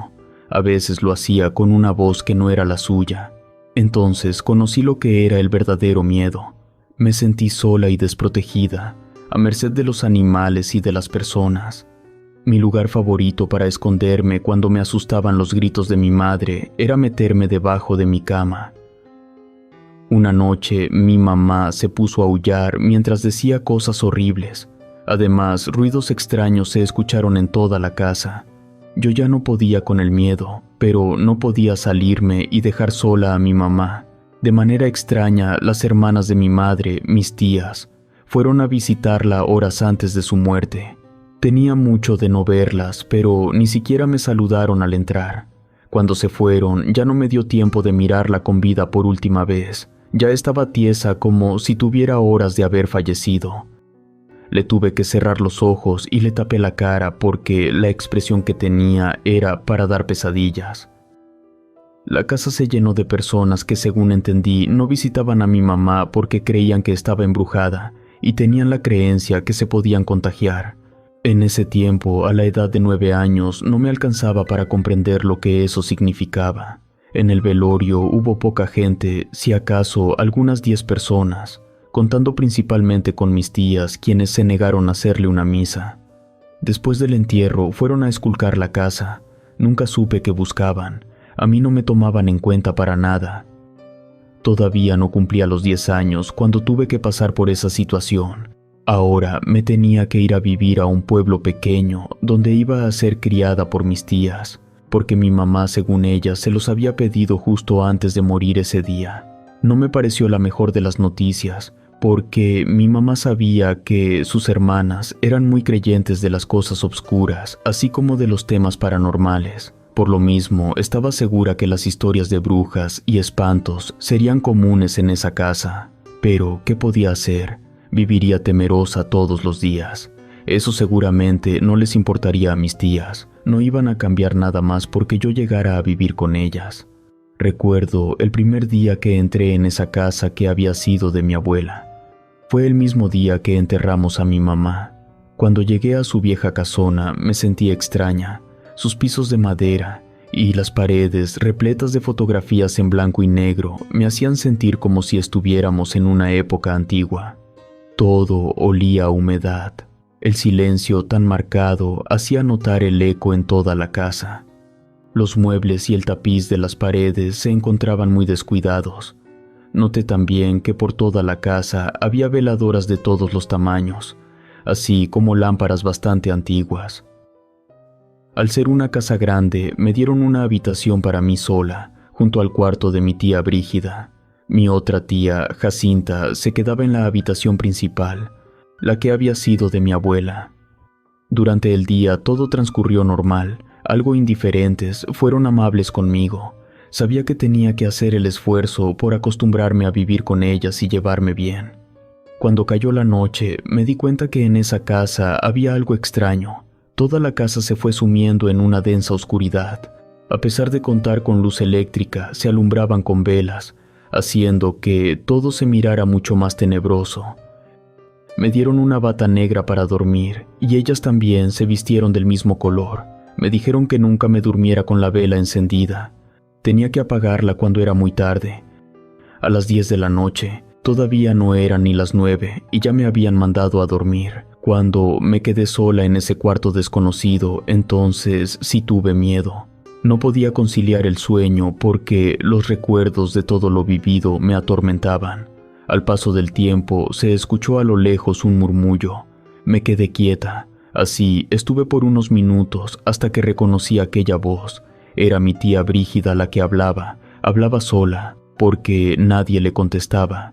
A veces lo hacía con una voz que no era la suya. Entonces conocí lo que era el verdadero miedo. Me sentí sola y desprotegida, a merced de los animales y de las personas. Mi lugar favorito para esconderme cuando me asustaban los gritos de mi madre era meterme debajo de mi cama. Una noche mi mamá se puso a aullar mientras decía cosas horribles. Además, ruidos extraños se escucharon en toda la casa. Yo ya no podía con el miedo, pero no podía salirme y dejar sola a mi mamá. De manera extraña, las hermanas de mi madre, mis tías, fueron a visitarla horas antes de su muerte. Tenía mucho de no verlas, pero ni siquiera me saludaron al entrar. Cuando se fueron, ya no me dio tiempo de mirarla con vida por última vez. Ya estaba tiesa como si tuviera horas de haber fallecido. Le tuve que cerrar los ojos y le tapé la cara porque la expresión que tenía era para dar pesadillas. La casa se llenó de personas que, según entendí, no visitaban a mi mamá porque creían que estaba embrujada y tenían la creencia que se podían contagiar. En ese tiempo, a la edad de 9 años, no me alcanzaba para comprender lo que eso significaba. En el velorio hubo poca gente, si acaso algunas 10 personas, contando principalmente con mis tías, quienes se negaron a hacerle una misa. Después del entierro, fueron a esculcar la casa. Nunca supe qué buscaban. A mí no me tomaban en cuenta para nada. Todavía no cumplía los 10 años cuando tuve que pasar por esa situación. Ahora me tenía que ir a vivir a un pueblo pequeño donde iba a ser criada por mis tías, porque mi mamá, según ella, se los había pedido justo antes de morir ese día. No me pareció la mejor de las noticias, porque mi mamá sabía que sus hermanas eran muy creyentes de las cosas obscuras, así como de los temas paranormales. Por lo mismo, estaba segura que las historias de brujas y espantos serían comunes en esa casa. Pero, ¿qué podía hacer? Viviría temerosa todos los días. Eso seguramente no les importaría a mis tías. No iban a cambiar nada más porque yo llegara a vivir con ellas. Recuerdo el primer día que entré en esa casa que había sido de mi abuela. Fue el mismo día que enterramos a mi mamá. Cuando llegué a su vieja casona me sentí extraña. Sus pisos de madera y las paredes repletas de fotografías en blanco y negro me hacían sentir como si estuviéramos en una época antigua. Todo olía a humedad. El silencio tan marcado hacía notar el eco en toda la casa. Los muebles y el tapiz de las paredes se encontraban muy descuidados. Noté también que por toda la casa había veladoras de todos los tamaños, así como lámparas bastante antiguas. Al ser una casa grande, me dieron una habitación para mí sola, junto al cuarto de mi tía Brígida. Mi otra tía, Jacinta, se quedaba en la habitación principal, la que había sido de mi abuela. Durante el día todo transcurrió normal, algo indiferentes, fueron amables conmigo. Sabía que tenía que hacer el esfuerzo por acostumbrarme a vivir con ellas y llevarme bien. Cuando cayó la noche, me di cuenta que en esa casa había algo extraño. Toda la casa se fue sumiendo en una densa oscuridad. A pesar de contar con luz eléctrica, se alumbraban con velas, haciendo que todo se mirara mucho más tenebroso. Me dieron una bata negra para dormir, y ellas también se vistieron del mismo color. Me dijeron que nunca me durmiera con la vela encendida. Tenía que apagarla cuando era muy tarde. A las 10 de la noche, todavía no eran ni las 9 y ya me habían mandado a dormir. Cuando me quedé sola en ese cuarto desconocido, entonces sí tuve miedo. No podía conciliar el sueño porque los recuerdos de todo lo vivido me atormentaban. Al paso del tiempo se escuchó a lo lejos un murmullo. Me quedé quieta. Así estuve por unos minutos hasta que reconocí aquella voz. Era mi tía Brígida la que hablaba sola, porque nadie le contestaba.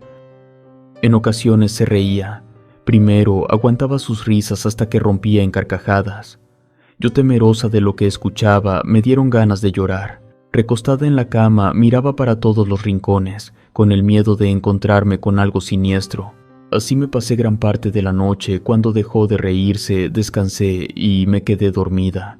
En ocasiones se reía. Primero aguantaba sus risas hasta que rompía en carcajadas. Yo, temerosa de lo que escuchaba, me dieron ganas de llorar. Recostada en la cama, miraba para todos los rincones, con el miedo de encontrarme con algo siniestro. Así me pasé gran parte de la noche. Cuando dejó de reírse, descansé y me quedé dormida.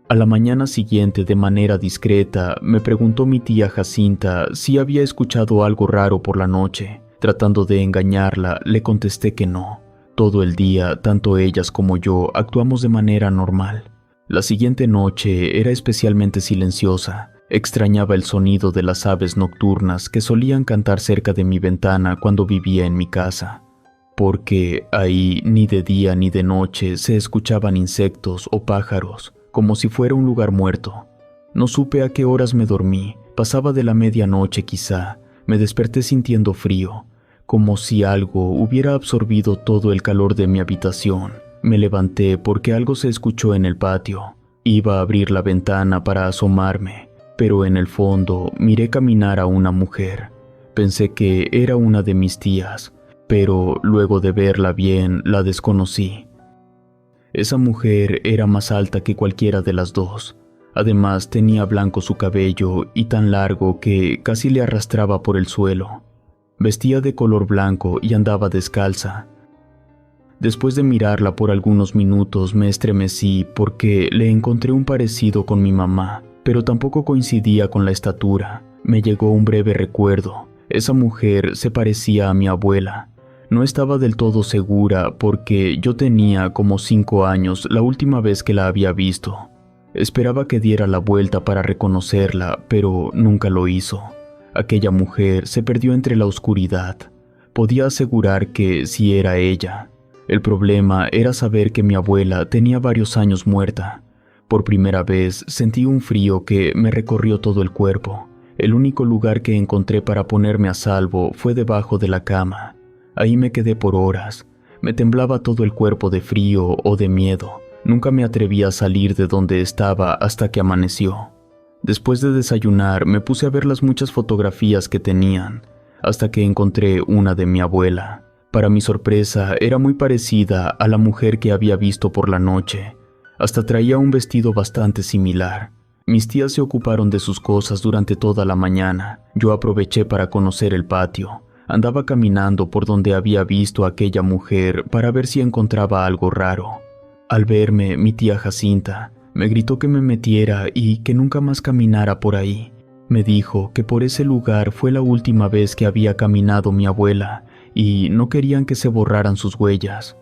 A la mañana siguiente, de manera discreta, me preguntó mi tía Jacinta si había escuchado algo raro por la noche. Tratando de engañarla, le contesté que no. Todo el día, tanto ellas como yo actuamos de manera normal. La siguiente noche era especialmente silenciosa. Extrañaba el sonido de las aves nocturnas que solían cantar cerca de mi ventana cuando vivía en mi casa, porque ahí ni de día ni de noche se escuchaban insectos o pájaros, como si fuera un lugar muerto. No supe a qué horas me dormí. Pasaba de la medianoche quizá. Me desperté sintiendo frío, como si algo hubiera absorbido todo el calor de mi habitación. Me levanté porque algo se escuchó en el patio. Iba a abrir la ventana para asomarme, pero en el fondo miré caminar a una mujer. Pensé que era una de mis tías, pero luego de verla bien la desconocí. Esa mujer era más alta que cualquiera de las dos. Además tenía blanco su cabello y tan largo que casi le arrastraba por el suelo. Vestía de color blanco y andaba descalza. Después de mirarla por algunos minutos me estremecí porque le encontré un parecido con mi mamá, pero tampoco coincidía con la estatura. Me llegó un breve recuerdo. Esa mujer se parecía a mi abuela. No estaba del todo segura porque yo tenía como 5 años la última vez que la había visto. Esperaba que diera la vuelta para reconocerla, pero nunca lo hizo. Aquella mujer se perdió entre la oscuridad. Podía asegurar que sí era ella. El problema era saber que mi abuela tenía varios años muerta. Por primera vez sentí un frío que me recorrió todo el cuerpo. El único lugar que encontré para ponerme a salvo fue debajo de la cama. Ahí me quedé por horas. Me temblaba todo el cuerpo de frío o de miedo. Nunca me atreví a salir de donde estaba hasta que amaneció. Después de desayunar, me puse a ver las muchas fotografías que tenían, hasta que encontré una de mi abuela. Para mi sorpresa, era muy parecida a la mujer que había visto por la noche. Hasta traía un vestido bastante similar. Mis tías se ocuparon de sus cosas durante toda la mañana. Yo aproveché para conocer el patio. Andaba caminando por donde había visto a aquella mujer para ver si encontraba algo raro. Al verme, mi tía Jacinta me gritó que me metiera y que nunca más caminara por ahí. Me dijo que por ese lugar fue la última vez que había caminado mi abuela y no querían que se borraran sus huellas.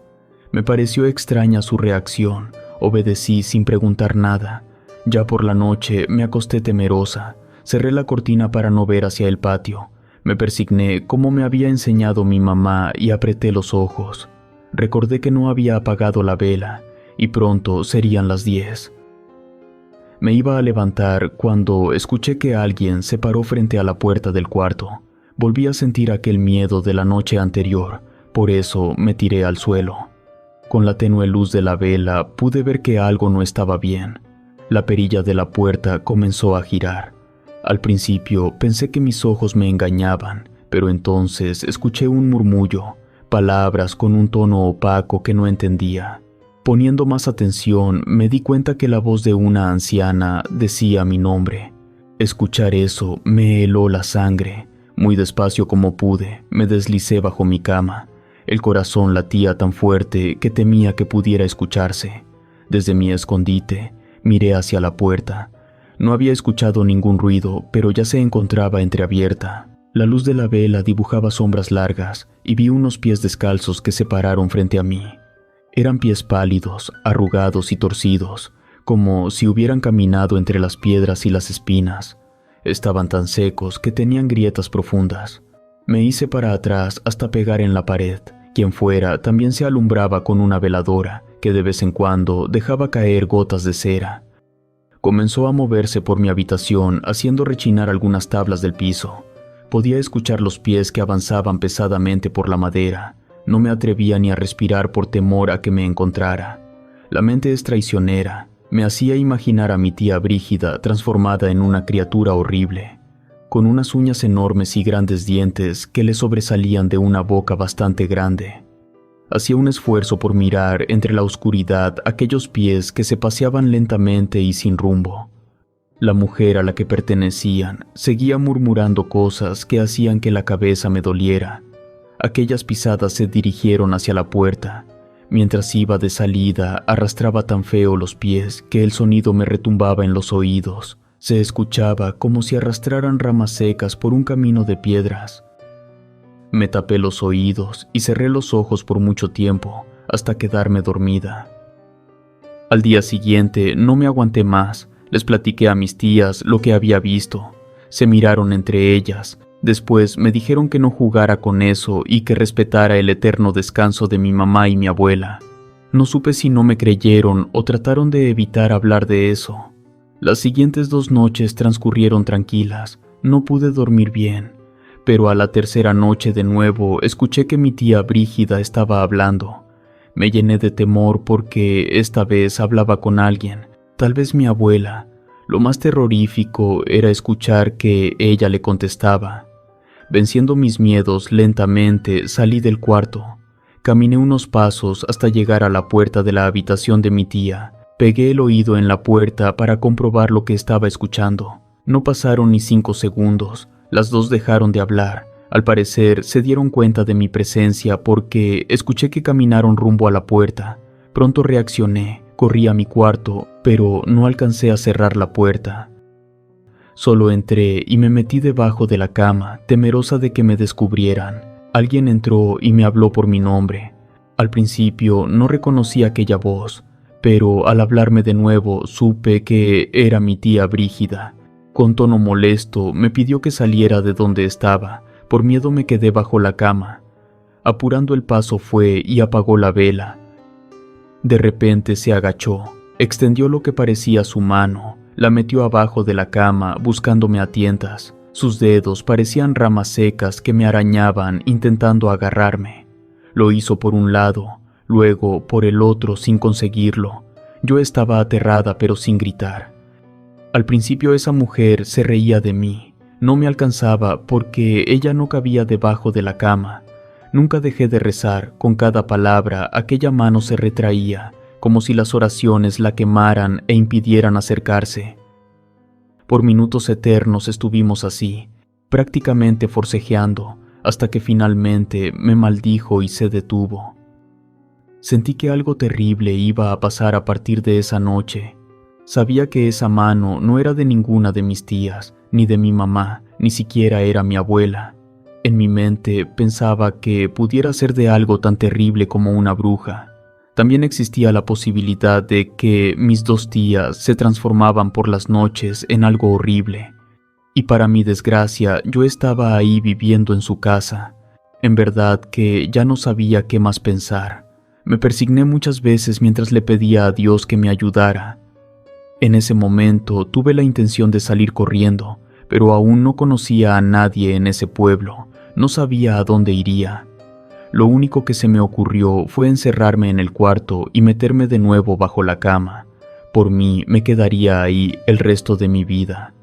Me pareció extraña su reacción. Obedecí sin preguntar nada. Ya por la noche me acosté temerosa. Cerré la cortina para no ver hacia el patio. Me persigné como me había enseñado mi mamá y apreté los ojos. Recordé que no había apagado la vela y pronto serían las 10. Me iba a levantar cuando escuché que alguien se paró frente a la puerta del cuarto. Volví a sentir aquel miedo de la noche anterior, por eso me tiré al suelo. Con la tenue luz de la vela pude ver que algo no estaba bien. La perilla de la puerta comenzó a girar. Al principio pensé que mis ojos me engañaban, pero entonces escuché un murmullo, palabras con un tono opaco que no entendía. Poniendo más atención, me di cuenta que la voz de una anciana decía mi nombre. Escuchar eso me heló la sangre. Muy despacio como pude, me deslicé bajo mi cama. El corazón latía tan fuerte que temía que pudiera escucharse. Desde mi escondite, miré hacia la puerta. No había escuchado ningún ruido, pero ya se encontraba entreabierta. La luz de la vela dibujaba sombras largas y vi unos pies descalzos que se pararon frente a mí. Eran pies pálidos, arrugados y torcidos, como si hubieran caminado entre las piedras y las espinas. Estaban tan secos que tenían grietas profundas. Me hice para atrás hasta pegar en la pared. Quien fuera también se alumbraba con una veladora que de vez en cuando dejaba caer gotas de cera. Comenzó a moverse por mi habitación haciendo rechinar algunas tablas del piso. Podía escuchar los pies que avanzaban pesadamente por la madera. No me atrevía ni a respirar por temor a que me encontrara. La mente es traicionera. Me hacía imaginar a mi tía Brígida transformada en una criatura horrible, con unas uñas enormes y grandes dientes que le sobresalían de una boca bastante grande. Hacía un esfuerzo por mirar entre la oscuridad aquellos pies que se paseaban lentamente y sin rumbo. La mujer a la que pertenecían seguía murmurando cosas que hacían que la cabeza me doliera. Aquellas pisadas se dirigieron hacia la puerta. Mientras iba de salida, arrastraba tan feo los pies que el sonido me retumbaba en los oídos. Se escuchaba como si arrastraran ramas secas por un camino de piedras. Me tapé los oídos y cerré los ojos por mucho tiempo, hasta quedarme dormida. Al día siguiente no me aguanté más. Les platiqué a mis tías lo que había visto. Se miraron entre ellas. Después me dijeron que no jugara con eso y que respetara el eterno descanso de mi mamá y mi abuela. No supe si no me creyeron o trataron de evitar hablar de eso. Las siguientes 2 noches transcurrieron tranquilas. No pude dormir bien, pero a la tercera noche de nuevo escuché que mi tía Brígida estaba hablando. Me llené de temor porque esta vez hablaba con alguien, tal vez mi abuela. Lo más terrorífico era escuchar que ella le contestaba. Venciendo mis miedos lentamente, salí del cuarto. Caminé unos pasos hasta llegar a la puerta de la habitación de mi tía. Pegué el oído en la puerta para comprobar lo que estaba escuchando. No pasaron ni 5 segundos. Las dos dejaron de hablar. Al parecer, se dieron cuenta de mi presencia porque escuché que caminaron rumbo a la puerta. Pronto reaccioné, corrí a mi cuarto, pero no alcancé a cerrar la puerta. Solo entré y me metí debajo de la cama, temerosa de que me descubrieran. Alguien entró y me habló por mi nombre. Al principio no reconocí aquella voz, pero al hablarme de nuevo supe que era mi tía Brígida. Con tono molesto me pidió que saliera de donde estaba. Por miedo me quedé bajo la cama. Apurando el paso fue y apagó la vela. De repente se agachó, extendió lo que parecía su mano, la metió abajo de la cama buscándome a tientas. Sus dedos parecían ramas secas que me arañaban intentando agarrarme. Lo hizo por un lado, luego por el otro sin conseguirlo. Yo estaba aterrada pero sin gritar. Al principio esa mujer se reía de mí. No me alcanzaba porque ella no cabía debajo de la cama. Nunca dejé de rezar. Con cada palabra aquella mano se retraía, como si las oraciones la quemaran e impidieran acercarse. Por minutos eternos estuvimos así, prácticamente forcejeando, hasta que finalmente me maldijo y se detuvo. Sentí que algo terrible iba a pasar a partir de esa noche. Sabía que esa mano no era de ninguna de mis tías, ni de mi mamá, ni siquiera era mi abuela. En mi mente pensaba que pudiera ser de algo tan terrible como una bruja. También existía la posibilidad de que mis dos tías se transformaban por las noches en algo horrible. Y para mi desgracia, yo estaba ahí viviendo en su casa. En verdad que ya no sabía qué más pensar. Me persigné muchas veces mientras le pedía a Dios que me ayudara. En ese momento tuve la intención de salir corriendo, pero aún no conocía a nadie en ese pueblo. No sabía a dónde iría. Lo único que se me ocurrió fue encerrarme en el cuarto y meterme de nuevo bajo la cama. Por mí me quedaría ahí el resto de mi vida.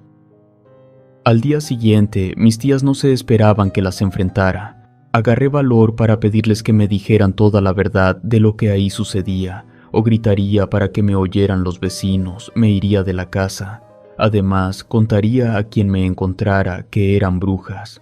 Al día siguiente, mis tías no se esperaban que las enfrentara. Agarré valor para pedirles que me dijeran toda la verdad de lo que ahí sucedía, o gritaría para que me oyeran los vecinos, me iría de la casa. Además, contaría a quien me encontrara que eran brujas.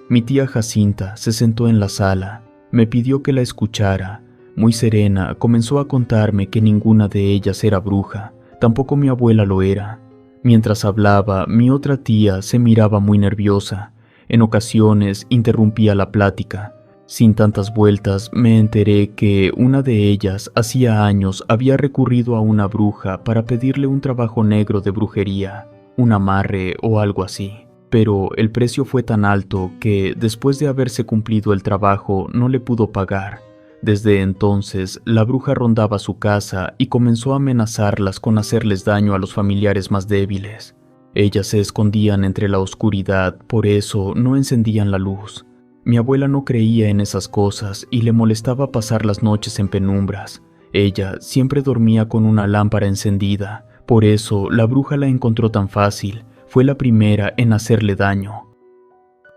Mi tía Jacinta se sentó en la sala, me pidió que la escuchara. Muy serena, comenzó a contarme que ninguna de ellas era bruja, tampoco mi abuela lo era. Mientras hablaba, mi otra tía se miraba muy nerviosa. En ocasiones interrumpía la plática. Sin tantas vueltas, me enteré que una de ellas hacía años había recurrido a una bruja para pedirle un trabajo negro de brujería, un amarre o algo así. Pero el precio fue tan alto que, después de haberse cumplido el trabajo, no le pudo pagar. Desde entonces, la bruja rondaba su casa y comenzó a amenazarlas con hacerles daño a los familiares más débiles. Ellas se escondían entre la oscuridad, por eso no encendían la luz. Mi abuela no creía en esas cosas y le molestaba pasar las noches en penumbras. Ella siempre dormía con una lámpara encendida, por eso la bruja la encontró tan fácil. Fue la primera en hacerle daño.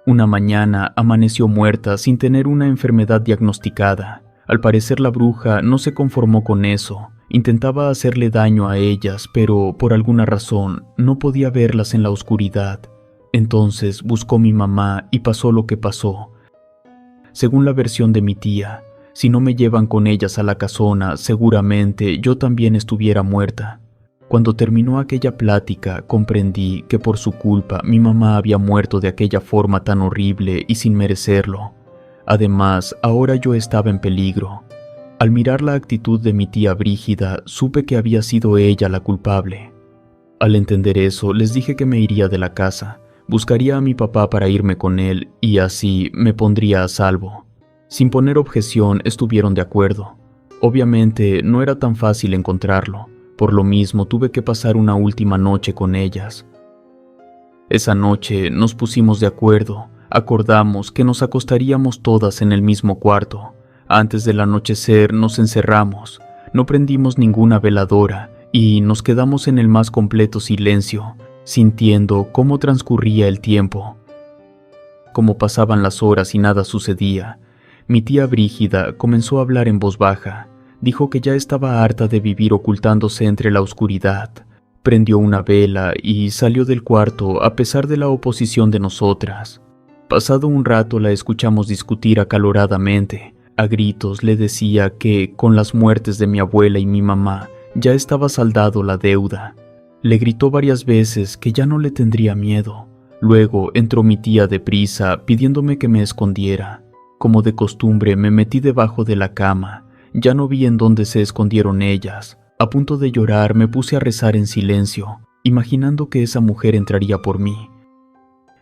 Una mañana amaneció muerta sin tener una enfermedad diagnosticada. Al parecer la bruja no se conformó con eso. Intentaba hacerle daño a ellas, pero por alguna razón no podía verlas en la oscuridad. Entonces buscó mi mamá y pasó lo que pasó. Según la versión de mi tía, si no me llevan con ellas a la casona, seguramente yo también estuviera muerta. Cuando terminó aquella plática, comprendí que por su culpa mi mamá había muerto de aquella forma tan horrible y sin merecerlo. Además, ahora yo estaba en peligro. Al mirar la actitud de mi tía Brígida, supe que había sido ella la culpable. Al entender eso, les dije que me iría de la casa, buscaría a mi papá para irme con él y así me pondría a salvo. Sin poner objeción, estuvieron de acuerdo. Obviamente, no era tan fácil encontrarlo. Por lo mismo tuve que pasar una última noche con ellas. Esa noche nos pusimos de acuerdo, acordamos que nos acostaríamos todas en el mismo cuarto. Antes del anochecer nos encerramos, no prendimos ninguna veladora y nos quedamos en el más completo silencio, sintiendo cómo transcurría el tiempo. Como pasaban las horas y nada sucedía, mi tía Brígida comenzó a hablar en voz baja. Dijo que ya estaba harta de vivir ocultándose entre la oscuridad. Prendió una vela y salió del cuarto a pesar de la oposición de nosotras. Pasado un rato la escuchamos discutir acaloradamente. A gritos le decía que, con las muertes de mi abuela y mi mamá, ya estaba saldado la deuda. Le gritó varias veces que ya no le tendría miedo. Luego entró mi tía deprisa, pidiéndome que me escondiera. Como de costumbre, me metí debajo de la cama. Ya no vi en dónde se escondieron ellas. A punto de llorar, me puse a rezar en silencio, imaginando que esa mujer entraría por mí.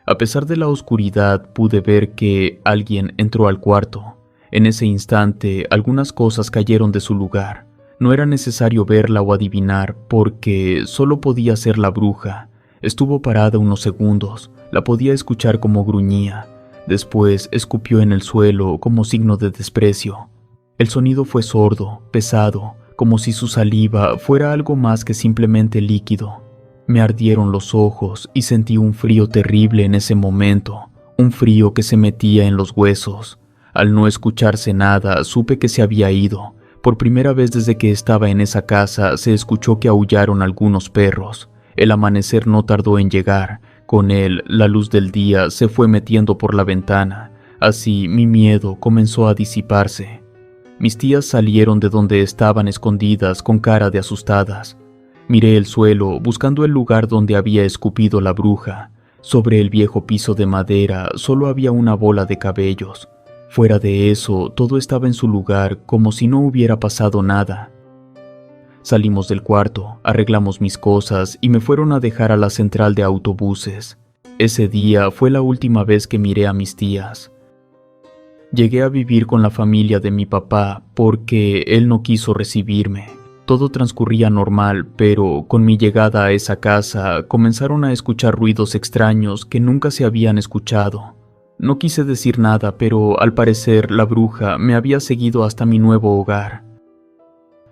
A pesar de la oscuridad, pude ver que alguien entró al cuarto. En ese instante, algunas cosas cayeron de su lugar. No era necesario verla o adivinar, porque solo podía ser la bruja. Estuvo parada unos segundos, la podía escuchar como gruñía. Después escupió en el suelo como signo de desprecio. El sonido fue sordo, pesado, como si su saliva fuera algo más que simplemente líquido. Me ardieron los ojos y sentí un frío terrible en ese momento, un frío que se metía en los huesos. Al no escucharse nada, supe que se había ido. Por primera vez desde que estaba en esa casa, se escuchó que aullaron algunos perros. El amanecer no tardó en llegar. Con él, la luz del día se fue metiendo por la ventana. Así, mi miedo comenzó a disiparse. Mis tías salieron de donde estaban escondidas con cara de asustadas. Miré el suelo, buscando el lugar donde había escupido la bruja. Sobre el viejo piso de madera solo había una bola de cabellos. Fuera de eso, todo estaba en su lugar, como si no hubiera pasado nada. Salimos del cuarto, arreglamos mis cosas y me fueron a dejar a la central de autobuses. Ese día fue la última vez que miré a mis tías. Llegué a vivir con la familia de mi papá porque él no quiso recibirme. Todo transcurría normal, pero con mi llegada a esa casa comenzaron a escuchar ruidos extraños que nunca se habían escuchado. No quise decir nada, pero al parecer la bruja me había seguido hasta mi nuevo hogar.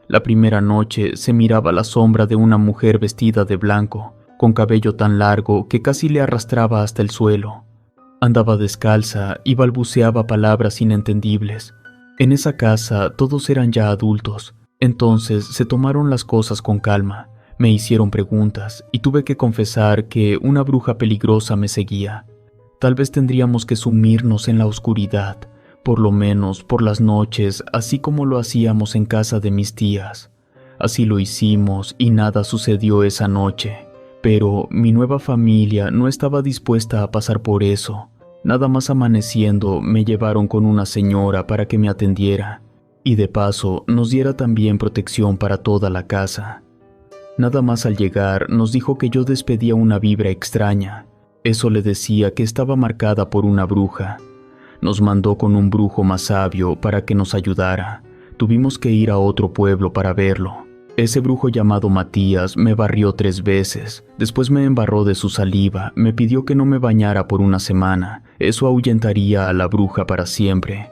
La primera noche se miraba la sombra de una mujer vestida de blanco, con cabello tan largo que casi le arrastraba hasta el suelo. Andaba descalza y balbuceaba palabras inentendibles. En esa casa todos eran ya adultos, entonces se tomaron las cosas con calma. Me hicieron preguntas y tuve que confesar que una bruja peligrosa me seguía. Tal vez tendríamos que sumirnos en la oscuridad, por lo menos por las noches, así como lo hacíamos en casa de mis tías. Así lo hicimos y nada sucedió esa noche, pero mi nueva familia no estaba dispuesta a pasar por eso. Nada más amaneciendo me llevaron con una señora para que me atendiera y de paso nos diera también protección para toda la casa. Nada más al llegar nos dijo que yo despedía una vibra extraña. Eso le decía que estaba marcada por una bruja. Nos mandó con un brujo más sabio para que nos ayudara. Tuvimos que ir a otro pueblo para verlo. Ese brujo llamado Matías me barrió 3 veces. Después me embarró de su saliva. Me pidió que no me bañara por una semana. Eso ahuyentaría a la bruja para siempre.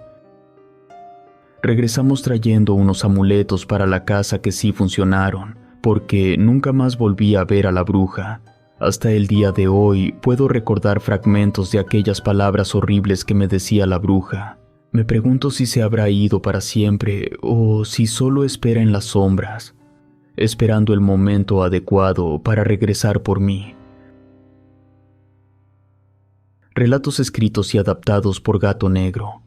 Regresamos trayendo unos amuletos para la casa que sí funcionaron, porque nunca más volví a ver a la bruja. Hasta el día de hoy puedo recordar fragmentos de aquellas palabras horribles que me decía la bruja. Me pregunto si se habrá ido para siempre o si solo espera en las sombras, esperando el momento adecuado para regresar por mí. Relatos escritos y adaptados por Gato Negro.